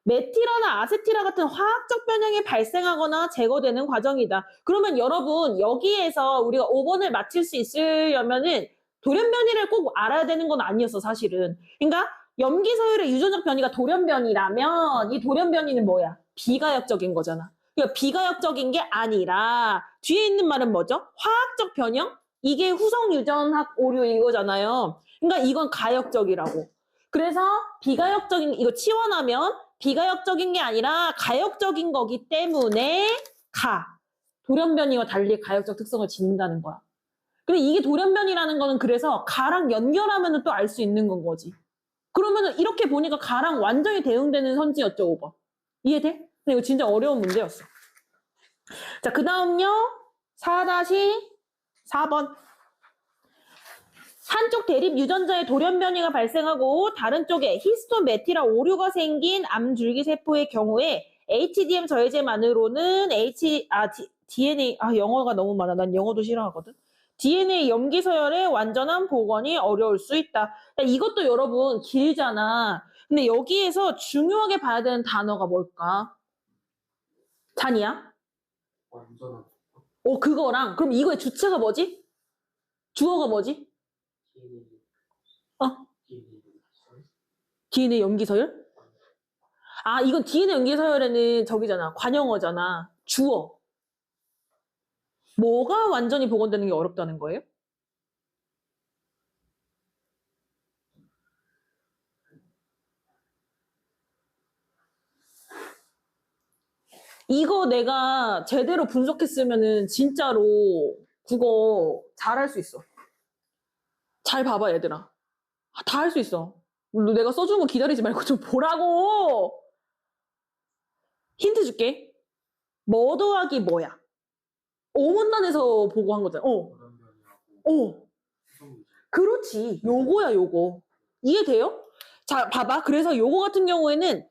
메틸이나 아세틸화 같은 화학적 변형이 발생하거나 제거되는 과정이다. 그러면 여러분 여기에서 우리가 5번을 맞힐 수 있으려면은 돌연변이를 꼭 알아야 되는 건 아니었어, 사실은. 그러니까 염기 서열의 유전적 변이가 돌연변이라면 이 돌연변이는 뭐야? 비가역적인 거잖아. 그러니까 비가역적인 게 아니라 뒤에 있는 말은 뭐죠? 화학적 변형? 이게 후속 유전학 오류 이거잖아요. 그러니까 이건 가역적이라고. 그래서 비가역적인 이거 치환하면 비가역적인 게 아니라 가역적인 거기 때문에 돌연변이와 달리 가역적 특성을 지닌다는 거야. 근데 이게 돌연변이라는 거는 그래서 가랑 연결하면 또 알 수 있는 건 거지. 그러면은 이렇게 보니까 가랑 완전히 대응되는 선지였죠, 5번. 이해돼? 근데 이거 진짜 어려운 문제였어. 자, 그 다음요. 4-4번. 한쪽 대립 유전자의 돌연변이가 발생하고 다른 쪽에 히스톤 메틸화 오류가 생긴 암줄기 세포의 경우에 HDM 저해제만으로는 DNA 영어가 너무 많아. 난 영어도 싫어하거든. DNA 염기 서열의 완전한 복원이 어려울 수 있다. 이것도 여러분 길잖아. 근데 여기에서 중요하게 봐야 되는 단어가 뭘까? 잔이야? 완전한 그거랑 그럼 이거의 주체가 뭐지? 주어가 뭐지? DNA 염기 서열? 이건 DNA 염기 서열에는 저기잖아. 관용어잖아. 주어. 뭐가 완전히 복원되는 게 어렵다는 거예요? 이거 내가 제대로 분석했으면은 진짜로 국어 잘할 수 있어. 잘 봐봐, 얘들아. 다 할 수 있어. 내가 써준 거 기다리지 말고 좀 보라고! 힌트 줄게. 뭐 더하기 뭐야? 5문단에서 보고 한 거잖아. 그렇지. 요거야, 요거. 이해돼요? 자, 봐봐. 그래서 요거 같은 경우에는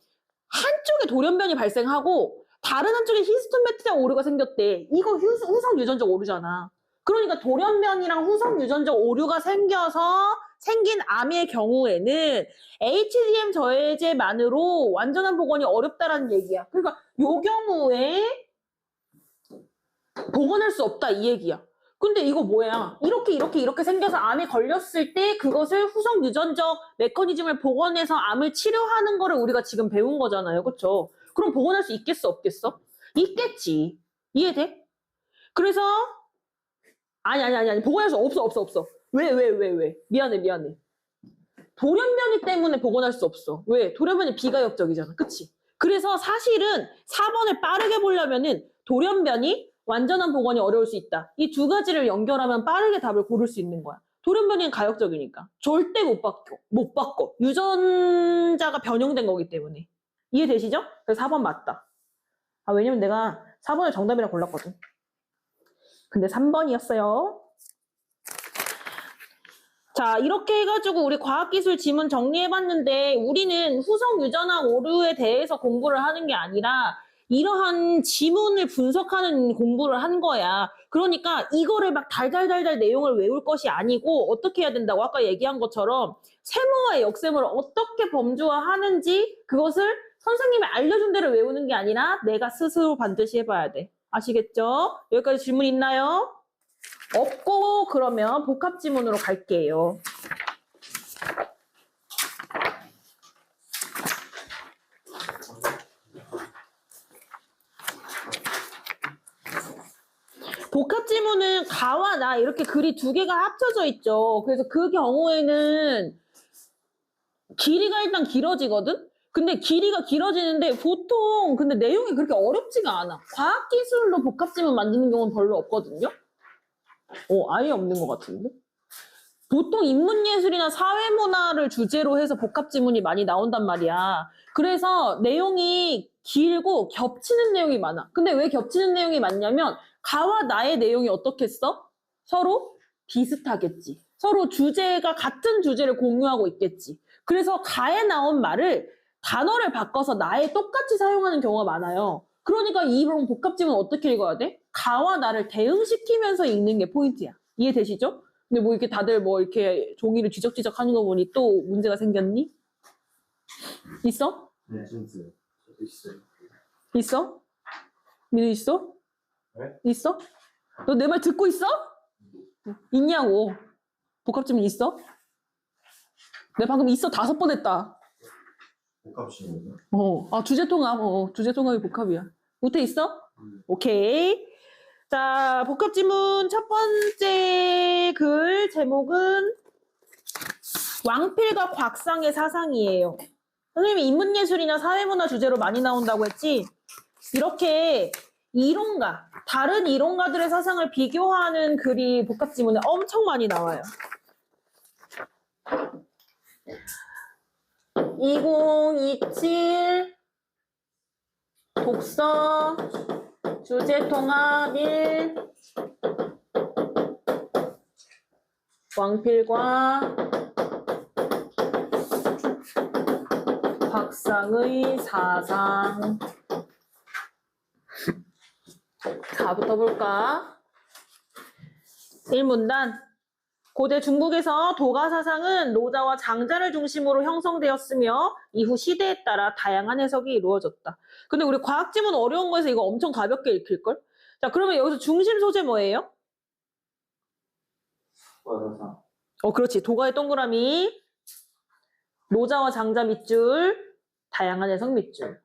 한쪽에 돌연변이 발생하고 다른 한쪽에 히스톤 메틸화 오류가 생겼대. 이거 후속 유전적 오류잖아. 그러니까 돌연변이랑 후속 유전적 오류가 생겨서 생긴 암의 경우에는 HDM 저해제만으로 완전한 복원이 어렵다라는 얘기야. 그러니까 요 경우에 복원할 수 없다 이 얘기야. 근데 이거 뭐야? 이렇게 생겨서 암에 걸렸을 때 그것을 후속 유전적 메커니즘을 복원해서 암을 치료하는 거를 우리가 지금 배운 거잖아요. 그렇죠? 그럼 복원할 수 있겠어, 없겠어? 있겠지. 이해돼? 그래서 아니. 복원할 수 없어. 왜? 미안해. 돌연변이 때문에 복원할 수 없어. 왜? 돌연변이 비가역적이잖아. 그치? 그래서 사실은 4번을 빠르게 보려면은 돌연변이, 완전한 복원이 어려울 수 있다. 이 두 가지를 연결하면 빠르게 답을 고를 수 있는 거야. 돌연변이는 가역적이니까. 절대 못 바꿔. 유전자가 변형된 거기 때문에. 이해되시죠? 그래서 4번 맞다. 왜냐면 내가 4번을 정답이라 골랐거든. 근데 3번이었어요. 자, 이렇게 해가지고 우리 과학기술 지문 정리해봤는데 우리는 후성 유전학 오류에 대해서 공부를 하는 게 아니라 이러한 지문을 분석하는 공부를 한 거야. 그러니까 이거를 막 달달달달 내용을 외울 것이 아니고 어떻게 해야 된다고 아까 얘기한 것처럼 세모와 역세모를 어떻게 범주화하는지 그것을 선생님이 알려준 대로 외우는 게 아니라 내가 스스로 반드시 해봐야 돼. 아시겠죠? 여기까지 질문 있나요? 없고 그러면 복합 지문으로 갈게요. 복합 지문은 가와 나 이렇게 글이 두 개가 합쳐져 있죠. 그래서 그 경우에는 길이가 일단 길어지거든? 근데 길이가 길어지는데 보통 근데 내용이 그렇게 어렵지가 않아. 과학기술로 복합 지문 만드는 경우는 별로 없거든요. 아예 없는 것 같은데? 보통 인문예술이나 사회문화를 주제로 해서 복합지문이 많이 나온단 말이야. 그래서 내용이 길고 겹치는 내용이 많아. 근데 왜 겹치는 내용이 많냐면 가와 나의 내용이 어떻겠어? 서로 비슷하겠지. 서로 주제가 같은 주제를 공유하고 있겠지. 그래서 가에 나온 말을 단어를 바꿔서 나에 똑같이 사용하는 경우가 많아요. 그러니까 이런 복합지문 어떻게 읽어야 돼? 가와 나를 대응시키면서 읽는 게 포인트야. 이해되시죠? 근데 뭐 이렇게 다들 뭐 이렇게 종이를 쥐적쥐적 하는 거 보니 또 문제가 생겼니? 있어? 네, 진짜. 저도 있어요. 있어? 민우 있어? 네? 있어? 너 내 말 듣고 있어? 있냐고. 복합지문 있어? 내가 방금 있어 5번 했다. 복합식이요? 주제통합. 주제통합이 복합이야. 우태 있어? 오케이. 자, 복합지문 첫 번째 글 제목은 왕필과 곽상의 사상이에요. 선생님이 인문예술이나 사회문화 주제로 많이 나온다고 했지? 이렇게 이론가, 다른 이론가들의 사상을 비교하는 글이 복합지문에 엄청 많이 나와요. 2027 독서 주제통합 1 왕필과 곽상의 사상. 자부터 볼까? 1문단 고대 중국에서 도가 사상은 노자와 장자를 중심으로 형성되었으며 이후 시대에 따라 다양한 해석이 이루어졌다. 근데 우리 과학지문 어려운 거에서 이거 엄청 가볍게 읽힐걸? 자, 그러면 여기서 중심 소재 뭐예요? 과사상. 그렇지. 도가의 동그라미, 노자와 장자 밑줄, 다양한 해석 밑줄.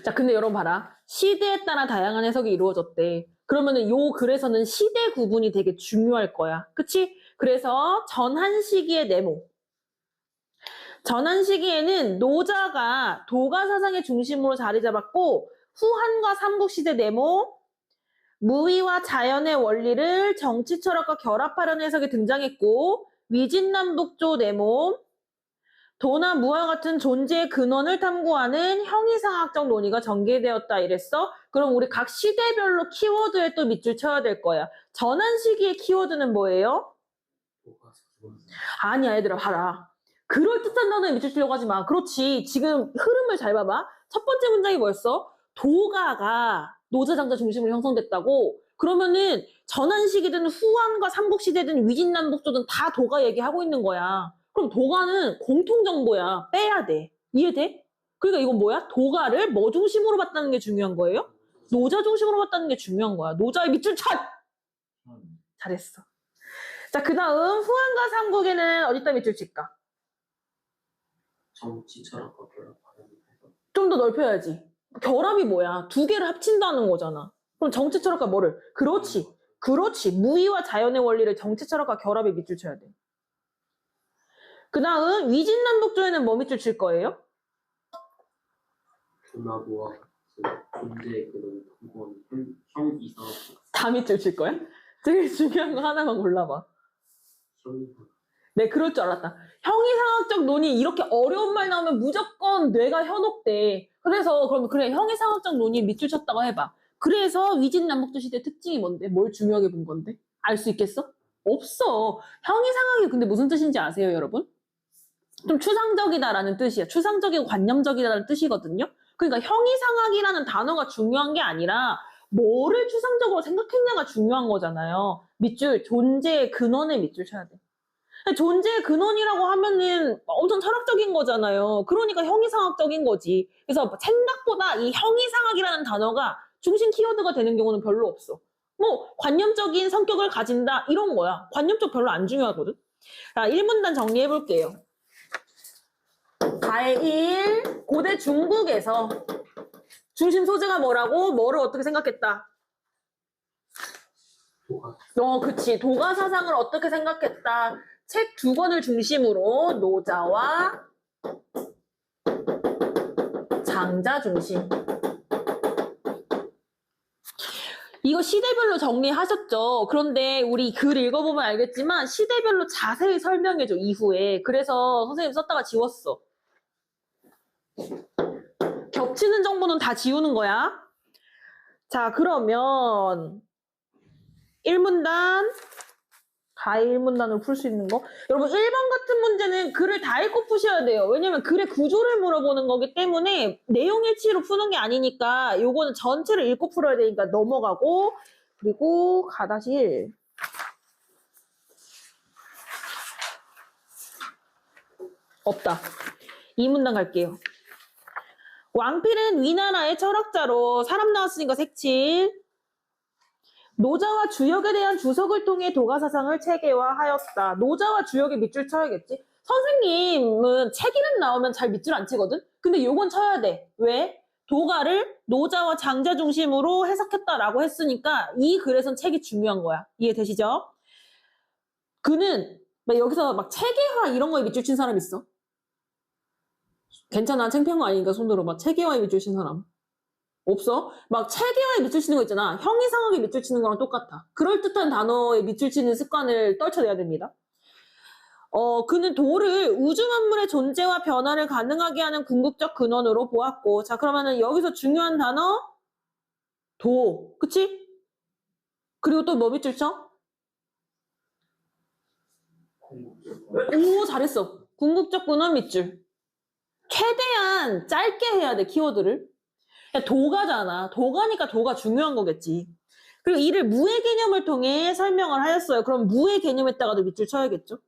자, 근데 여러분 봐라. 시대에 따라 다양한 해석이 이루어졌대. 그러면은 요 글에서는 시대 구분이 되게 중요할 거야. 그치? 그래서 전한 시기의 네모. 전한 시기에는 노자가 도가 사상의 중심으로 자리 잡았고 후한과 삼국시대 네모, 무의와 자연의 원리를 정치 철학과 결합하려는 해석이 등장했고 위진남북조 네모, 도나 무와 같은 존재의 근원을 탐구하는 형이상학적 논의가 전개되었다 이랬어? 그럼 우리 각 시대별로 키워드에 또 밑줄 쳐야 될 거야. 전한 시기의 키워드는 뭐예요? 아니야 얘들아 봐라. 그럴듯한 단어에 밑줄 치려고 하지 마. 그렇지. 지금 흐름을 잘 봐봐. 첫 번째 문장이 뭐였어? 도가가 노자장자 중심으로 형성됐다고? 그러면은 전한 시기든 후한과 삼국시대든 위진남북조든 다 도가 얘기하고 있는 거야. 그럼 도가는 공통정보야. 빼야 돼. 이해돼? 그러니까 이건 뭐야? 도가를 뭐 중심으로 봤다는 게 중요한 거예요? 노자 중심으로 봤다는 게 중요한 거야. 노자의 밑줄 쳐! 잘했어. 자, 그 다음 후한과 삼국에는 어디다 밑줄 칠까? 정치 철학과 결합하는 해석. 좀 더 넓혀야지. 결합이 뭐야? 두 개를 합친다는 거잖아. 그럼 정체 철학과 뭐를? 그렇지. 그렇지. 무의와 자연의 원리를 정체 철학과 결합에 밑줄 쳐야 돼. 그 다음 위진남북조에는 뭐 밑줄 칠 거예요? 변화구와 존재의 그런 그건 형 이상 다 밑줄 칠 거야? 제일 중요한 거 하나만 골라봐. 형이 네, 그럴 줄 알았다. 형이상학적 논의 이렇게 어려운 말 나오면 무조건 뇌가 현혹돼. 그래서 그럼 그래 형이상학적 논의 밑줄 쳤다고 해봐. 그래서 위진남북조 시대 특징이 뭔데? 뭘 중요하게 본 건데? 알 수 있겠어? 없어. 형이상학이 근데 무슨 뜻인지 아세요, 여러분? 좀 추상적이다라는 뜻이야. 추상적이고 관념적이다라는 뜻이거든요. 그러니까 형이상학이라는 단어가 중요한 게 아니라 뭐를 추상적으로 생각했냐가 중요한 거잖아요. 밑줄, 존재의 근원에 밑줄 쳐야 돼. 존재의 근원이라고 하면은 엄청 철학적인 거잖아요. 그러니까 형이상학적인 거지. 그래서 생각보다 이 형이상학이라는 단어가 중심 키워드가 되는 경우는 별로 없어. 뭐 관념적인 성격을 가진다 이런 거야. 관념적 별로 안 중요하거든. 자, 1문단 정리해 볼게요. 가의 1, 고대 중국에서 중심 소재가 뭐라고? 뭐를 어떻게 생각했다? 그치. 도가 사상을 어떻게 생각했다? 책 두 권을 중심으로 노자와 장자 중심. 이거 시대별로 정리하셨죠? 그런데 우리 글 읽어보면 알겠지만 시대별로 자세히 설명해줘, 이후에. 그래서 선생님 썼다가 지웠어. 겹치는 정보는 다 지우는 거야. 자, 그러면 1문단, 가의 1문단으로 풀 수 있는 거. 여러분 1번 같은 문제는 글을 다 읽고 푸셔야 돼요. 왜냐면 글의 구조를 물어보는 거기 때문에 내용 일치로 푸는 게 아니니까 요거는 전체를 읽고 풀어야 되니까 넘어가고. 그리고 가다시 없다. 2문단 갈게요. 왕필은 위나라의 철학자로 사람 나왔으니까 색칠. 노자와 주역에 대한 주석을 통해 도가 사상을 체계화하였다. 노자와 주역에 밑줄 쳐야겠지. 선생님은 책 이름 나오면 잘 밑줄 안 치거든? 근데 요건 쳐야 돼. 왜? 도가를 노자와 장자 중심으로 해석했다라고 했으니까 이 글에선 책이 중요한 거야. 이해되시죠? 그는 막 여기서 막 체계화 이런 거에 밑줄 친 사람 있어? 괜찮아. 창피한 거 아니니까 손 들어봐. 체계화에 밑줄 친 사람. 없어? 막 체계화에 밑줄 치는 거 있잖아. 형이상하게 밑줄 치는 거랑 똑같아. 그럴듯한 단어에 밑줄 치는 습관을 떨쳐내야 됩니다. 그는 도를 우주 만물의 존재와 변화를 가능하게 하는 궁극적 근원으로 보았고. 자, 그러면은 여기서 중요한 단어 도. 그치? 그리고 또 뭐 밑줄 쳐? 오, 잘했어. 궁극적 근원 밑줄. 최대한 짧게 해야 돼, 키워드를. 도가잖아. 도가니까 도가 중요한 거겠지. 그리고 이를 무의 개념을 통해 설명을 하였어요. 그럼 무의 개념에다가도 밑줄 쳐야겠죠.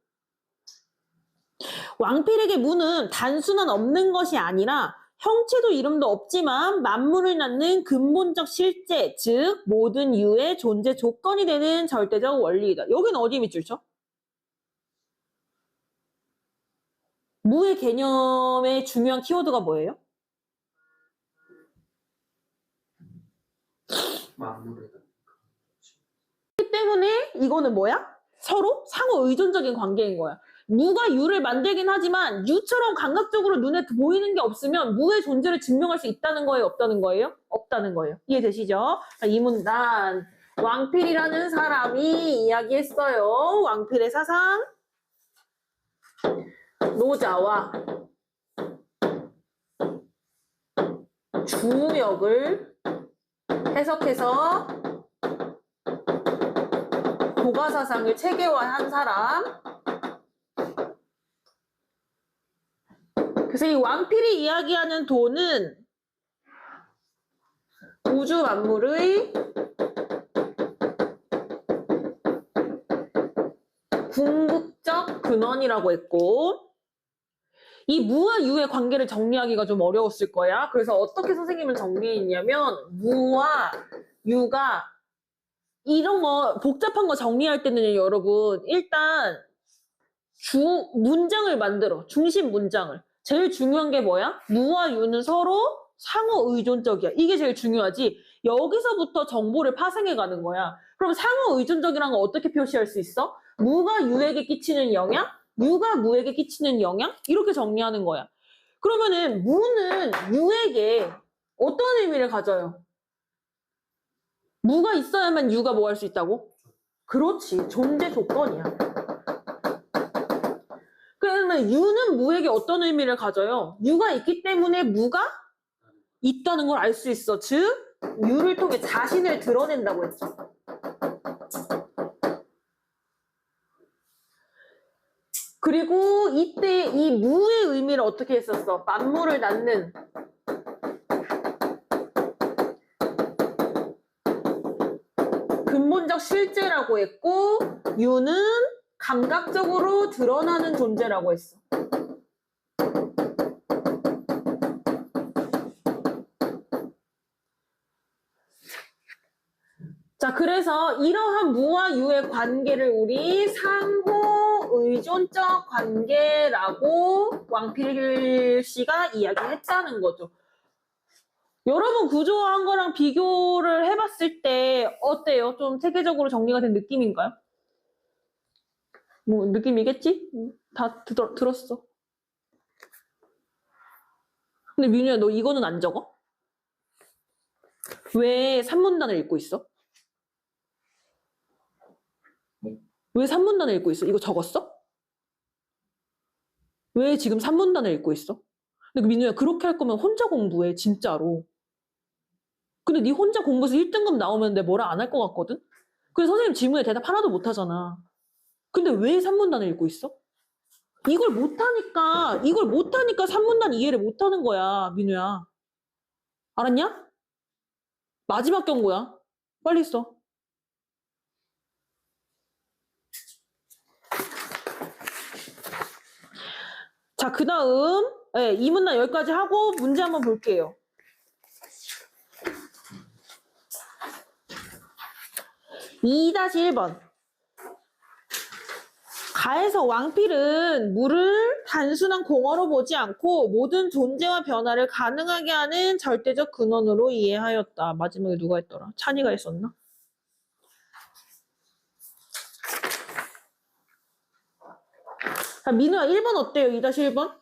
왕필에게 무는 단순한 없는 것이 아니라 형체도 이름도 없지만 만물을 낳는 근본적 실제, 즉 모든 유의 존재 조건이 되는 절대적 원리이다. 여기는 어디 밑줄 쳐? 무의 개념의 중요한 키워드가 뭐예요? 만물을 그렇기 때문에 이거는 뭐야? 서로 상호 의존적인 관계인 거야. 무가 유를 만들긴 하지만 유처럼 감각적으로 눈에 보이는 게 없으면 무의 존재를 증명할 수 있다는 거예요? 없다는 거예요? 없다는 거예요. 이해되시죠? 자, 이 문단. 왕필이라는 사람이 이야기했어요. 왕필의 사상. 노자와 주역을 해석해서 도가 사상을 체계화한 사람. 그래서 이 왕필이 이야기하는 도는 우주 만물의 궁극적 근원이라고 했고, 이 무와 유의 관계를 정리하기가 좀 어려웠을 거야. 그래서 어떻게 선생님은 정리했냐면 무와 유가 이런 거 복잡한 거 정리할 때는 여러분 일단 문장을 만들어. 중심 문장을. 제일 중요한 게 뭐야? 무와 유는 서로 상호 의존적이야. 이게 제일 중요하지. 여기서부터 정보를 파생해 가는 거야. 그럼 상호 의존적이라는 걸 어떻게 표시할 수 있어? 무가 유에게 끼치는 영향, 유가 무에게 끼치는 영향 이렇게 정리하는 거야. 그러면은 무는 유에게 어떤 의미를 가져요? 무가 있어야만 유가 뭐 할 수 있다고? 그렇지. 존재 조건이야. 그러면 유는 무에게 어떤 의미를 가져요? 유가 있기 때문에 무가 있다는 걸 알 수 있어. 즉, 유를 통해 자신을 드러낸다고 했죠. 그리고 이때 이 무의 의미를 어떻게 했었어? 만물을 낳는 근본적 실제라고 했고, 유는 감각적으로 드러나는 존재라고 했어. 자, 그래서 이러한 무와 유의 관계를 우리 상호 의존적 관계라고 왕필 씨가 이야기했다는 거죠. 여러분 구조화한 거랑 비교를 해봤을 때 어때요? 좀 체계적으로 정리가 된 느낌인가요? 뭐 느낌이겠지? 다 들었어. 근데 민우야, 너 이거는 안 적어? 왜 3문단을 읽고 있어? 왜 3문단을 읽고 있어? 이거 적었어? 왜 지금 3문단을 읽고 있어? 근데 민우야, 그렇게 할 거면 혼자 공부해, 진짜로. 근데 네 혼자 공부해서 1등급 나오면 내 뭐라 안 할 것 같거든? 그래서 선생님 질문에 대답 하나도 못 하잖아. 근데 왜 3문단을 읽고 있어? 이걸 못하니까 3문단 이해를 못하는 거야, 민우야. 알았냐? 마지막 경고야. 빨리 써. 자, 그 다음, 네, 2문단 여기까지 하고 문제 한번 볼게요. 2-1번. 가에서 왕필은 물을 단순한 공어로 보지 않고 모든 존재와 변화를 가능하게 하는 절대적 근원으로 이해하였다. 마지막에 누가 했더라? 찬이가 했었나? 자, 민우야, 1번 어때요? 2-1번?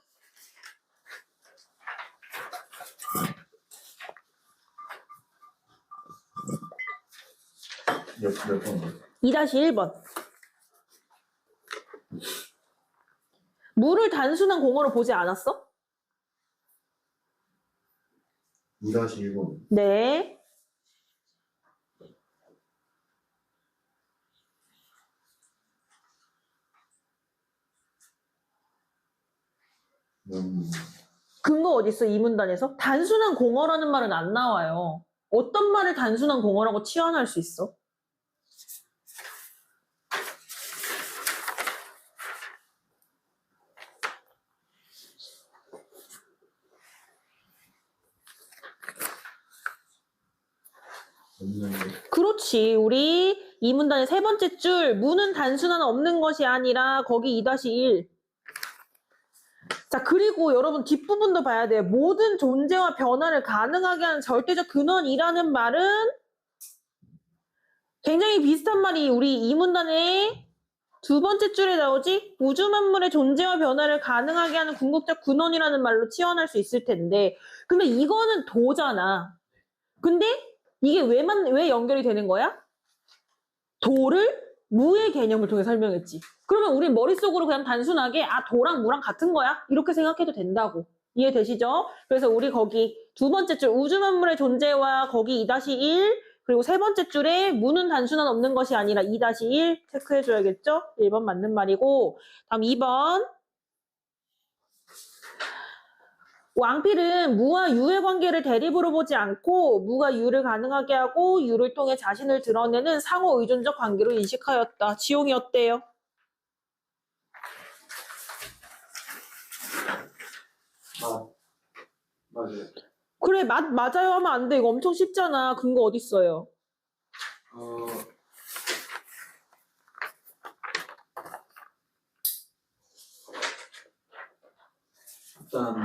몇 번? 2-1번. 물을 단순한 공어로 보지 않았어? 2-1번. 네. 근거 어딨어? 이 문단에서? 단순한 공어라는 말은 안 나와요. 어떤 말을 단순한 공어라고 치환할 수 있어? 그렇지. 우리 이 문단의 세 번째 줄 무는 단순한 없는 것이 아니라 거기 2-1. 자, 그리고 여러분 뒷부분도 봐야 돼요. 모든 존재와 변화를 가능하게 하는 절대적 근원이라는 말은 굉장히 비슷한 말이 우리 이 문단의 두 번째 줄에 나오지? 우주 만물의 존재와 변화를 가능하게 하는 궁극적 근원이라는 말로 치환할 수 있을 텐데 근데 이거는 도잖아. 근데 이게 왜 연결이 되는 거야? 도를 무의 개념을 통해 설명했지. 그러면 우린 머릿속으로 그냥 단순하게 도랑 무랑 같은 거야? 이렇게 생각해도 된다고. 이해되시죠? 그래서 우리 거기 두 번째 줄 우주 만물의 존재와 거기 2-1 그리고 세 번째 줄에 무는 단순한 없는 것이 아니라 2-1 체크해줘야겠죠? 1번 맞는 말이고 다음 2번 왕필은 무와 유의 관계를 대립으로 보지 않고 무가 유를 가능하게 하고 유를 통해 자신을 드러내는 상호 의존적 관계로 인식하였다. 지용이 어때요? 맞아요. 그래 맞아요 하면 안 돼. 이거 엄청 쉽잖아. 근거 어딨어요? 일단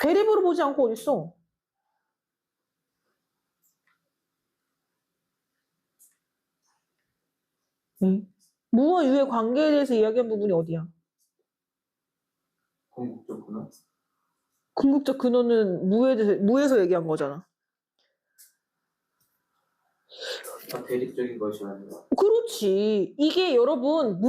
대립으로 보지 않고 어딨어? 응? 무와 유의 관계에 대해서 이야기한 부분이 어디야? 궁극적 근원? 궁극적 근원은 무에서 얘기한 거잖아. 대립적인 것이 아니라 그렇지. 이게 여러분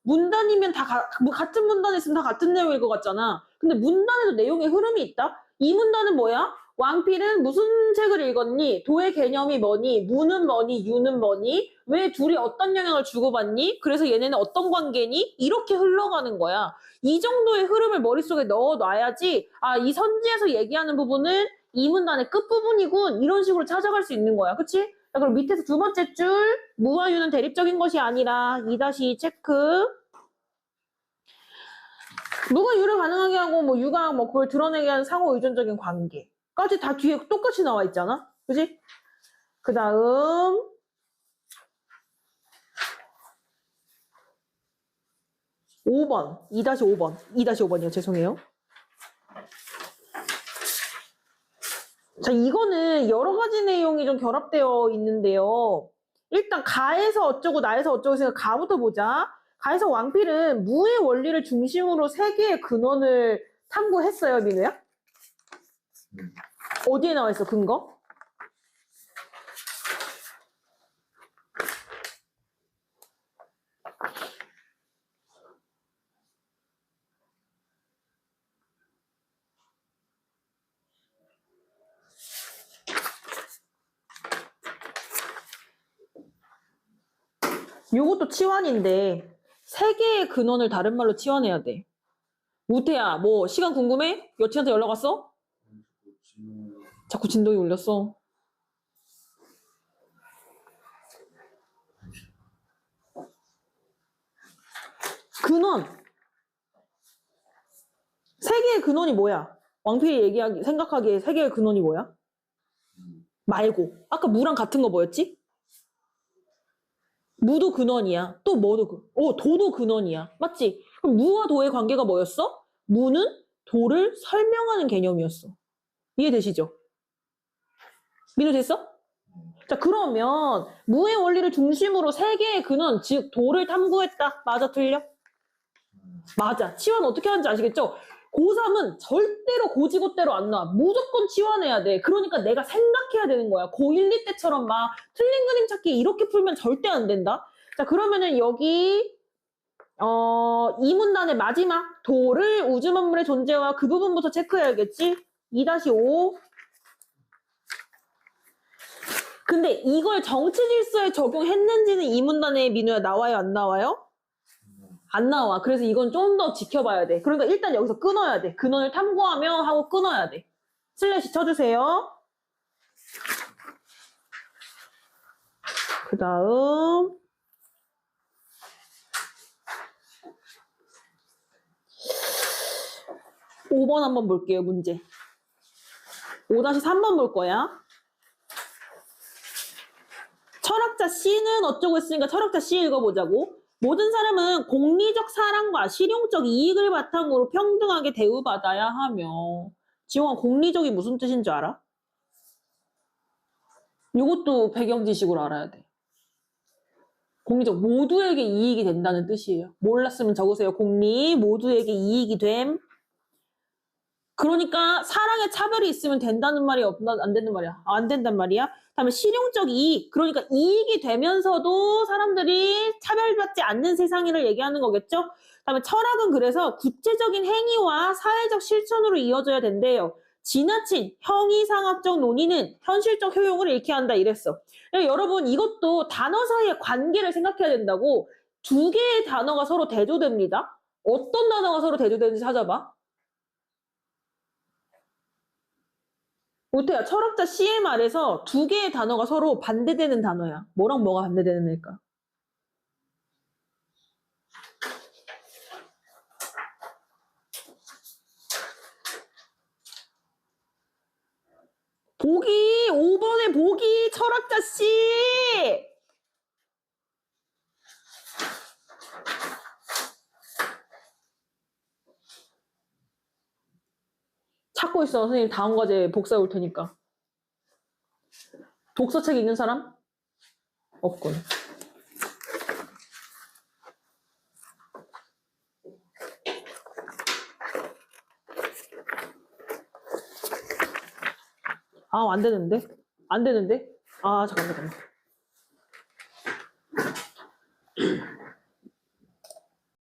문단이면 다 뭐 같은 문단에 있으면 다 같은 내용일 것 같잖아. 근데 문단에도 내용의 흐름이 있다. 이 문단은 뭐야? 왕필은 무슨 책을 읽었니? 도의 개념이 뭐니? 무는 뭐니? 유는 뭐니? 왜 둘이 어떤 영향을 주고받니? 그래서 얘네는 어떤 관계니? 이렇게 흘러가는 거야. 이 정도의 흐름을 머릿속에 넣어놔야지 이 선지에서 얘기하는 부분은 이 문단의 끝부분이군. 이런 식으로 찾아갈 수 있는 거야. 그치? 자, 그럼 밑에서 두 번째 줄 무와 유는 대립적인 것이 아니라 2- 체크. 무가 유를 가능하게 하고 뭐 유가 뭐 그걸 드러내게 하는 상호 의존적인 관계까지 다 뒤에 똑같이 나와 있잖아. 그지? 그 다음 5번 2-5번 2-5번이요. 죄송해요. 자, 이거는 여러 가지 내용이 좀 결합되어 있는데요. 일단 가에서 어쩌고 나에서 어쩌고 해서 가부터 보자. 가에서 왕필은 무의 원리를 중심으로 세 개의 근원을 탐구했어요, 민우야? 어디에 나와 있어, 근거? 요것도 치환인데 세 개의 근원을 다른 말로 치환해야 돼. 우태야, 뭐 시간 궁금해? 여친한테 연락 왔어? 자꾸 진동이 울렸어. 근원. 세 개의 근원이 뭐야? 왕필이 생각하기에 세 개의 근원이 뭐야? 말고. 아까 무랑 같은 거 뭐였지? 무도 근원이야. 또 뭐도 도도 근원이야. 맞지? 그럼 무와 도의 관계가 뭐였어? 무는 도를 설명하는 개념이었어. 이해되시죠? 민우 됐어? 자, 그러면 무의 원리를 중심으로 세 개의 근원, 즉 도를 탐구했다. 맞아, 틀려? 맞아. 치환 어떻게 하는지 아시겠죠? 고3은 절대로 고지고대로 안 나와. 무조건 치환해야 돼. 그러니까 내가 생각해야 되는 거야. 고1, 2 때처럼 막 틀린 그림 찾기 이렇게 풀면 절대 안 된다. 자, 그러면은 여기 이 문단의 마지막 도를 우주 만물의 존재와 그 부분부터 체크해야겠지? 2-5. 근데 이걸 정치 질서에 적용했는지는 이 문단에 민우야 나와요, 안 나와요? 안 나와. 그래서 이건 좀 더 지켜봐야 돼. 그러니까 일단 여기서 끊어야 돼. 근원을 탐구하며 하고 끊어야 돼. 슬래시 쳐주세요. 그 다음 5번 한번 볼게요. 문제 5-3번 볼 거야. 철학자 C는 어쩌고 했으니까 철학자 C 읽어보자고. 모든 사람은 공리적 사랑과 실용적 이익을 바탕으로 평등하게 대우받아야 하며. 지용아, 공리적이 무슨 뜻인 줄 알아? 이것도 배경 지식으로 알아야 돼. 공리적, 모두에게 이익이 된다는 뜻이에요. 몰랐으면 적으세요. 공리, 모두에게 이익이 됨. 그러니까 사랑에 차별이 있으면 된다는 말이 안 된단 말이야. 안 된단 말이야. 다음에 실용적 이익. 그러니까 이익이 되면서도 사람들이 차별받지 않는 세상을 얘기하는 거겠죠. 다음에 철학은 그래서 구체적인 행위와 사회적 실천으로 이어져야 된대요. 지나친 형이상학적 논의는 현실적 효용을 잃게 한다 이랬어. 여러분 이것도 단어 사이의 관계를 생각해야 된다고. 두 개의 단어가 서로 대조됩니다. 어떤 단어가 서로 대조되는지 찾아봐. 우태야, 철학자 C의 말에서 두 개의 단어가 서로 반대되는 단어야. 뭐랑 뭐가 반대되는 애일까? 보기! 5번에 보기! 철학자 C! 찾고 있어. 선생님 다음 과제 복사해 올 테니까. 독서책 있는 사람? 없군. 아, 안 되는데? 안 되는데? 아, 잠깐만.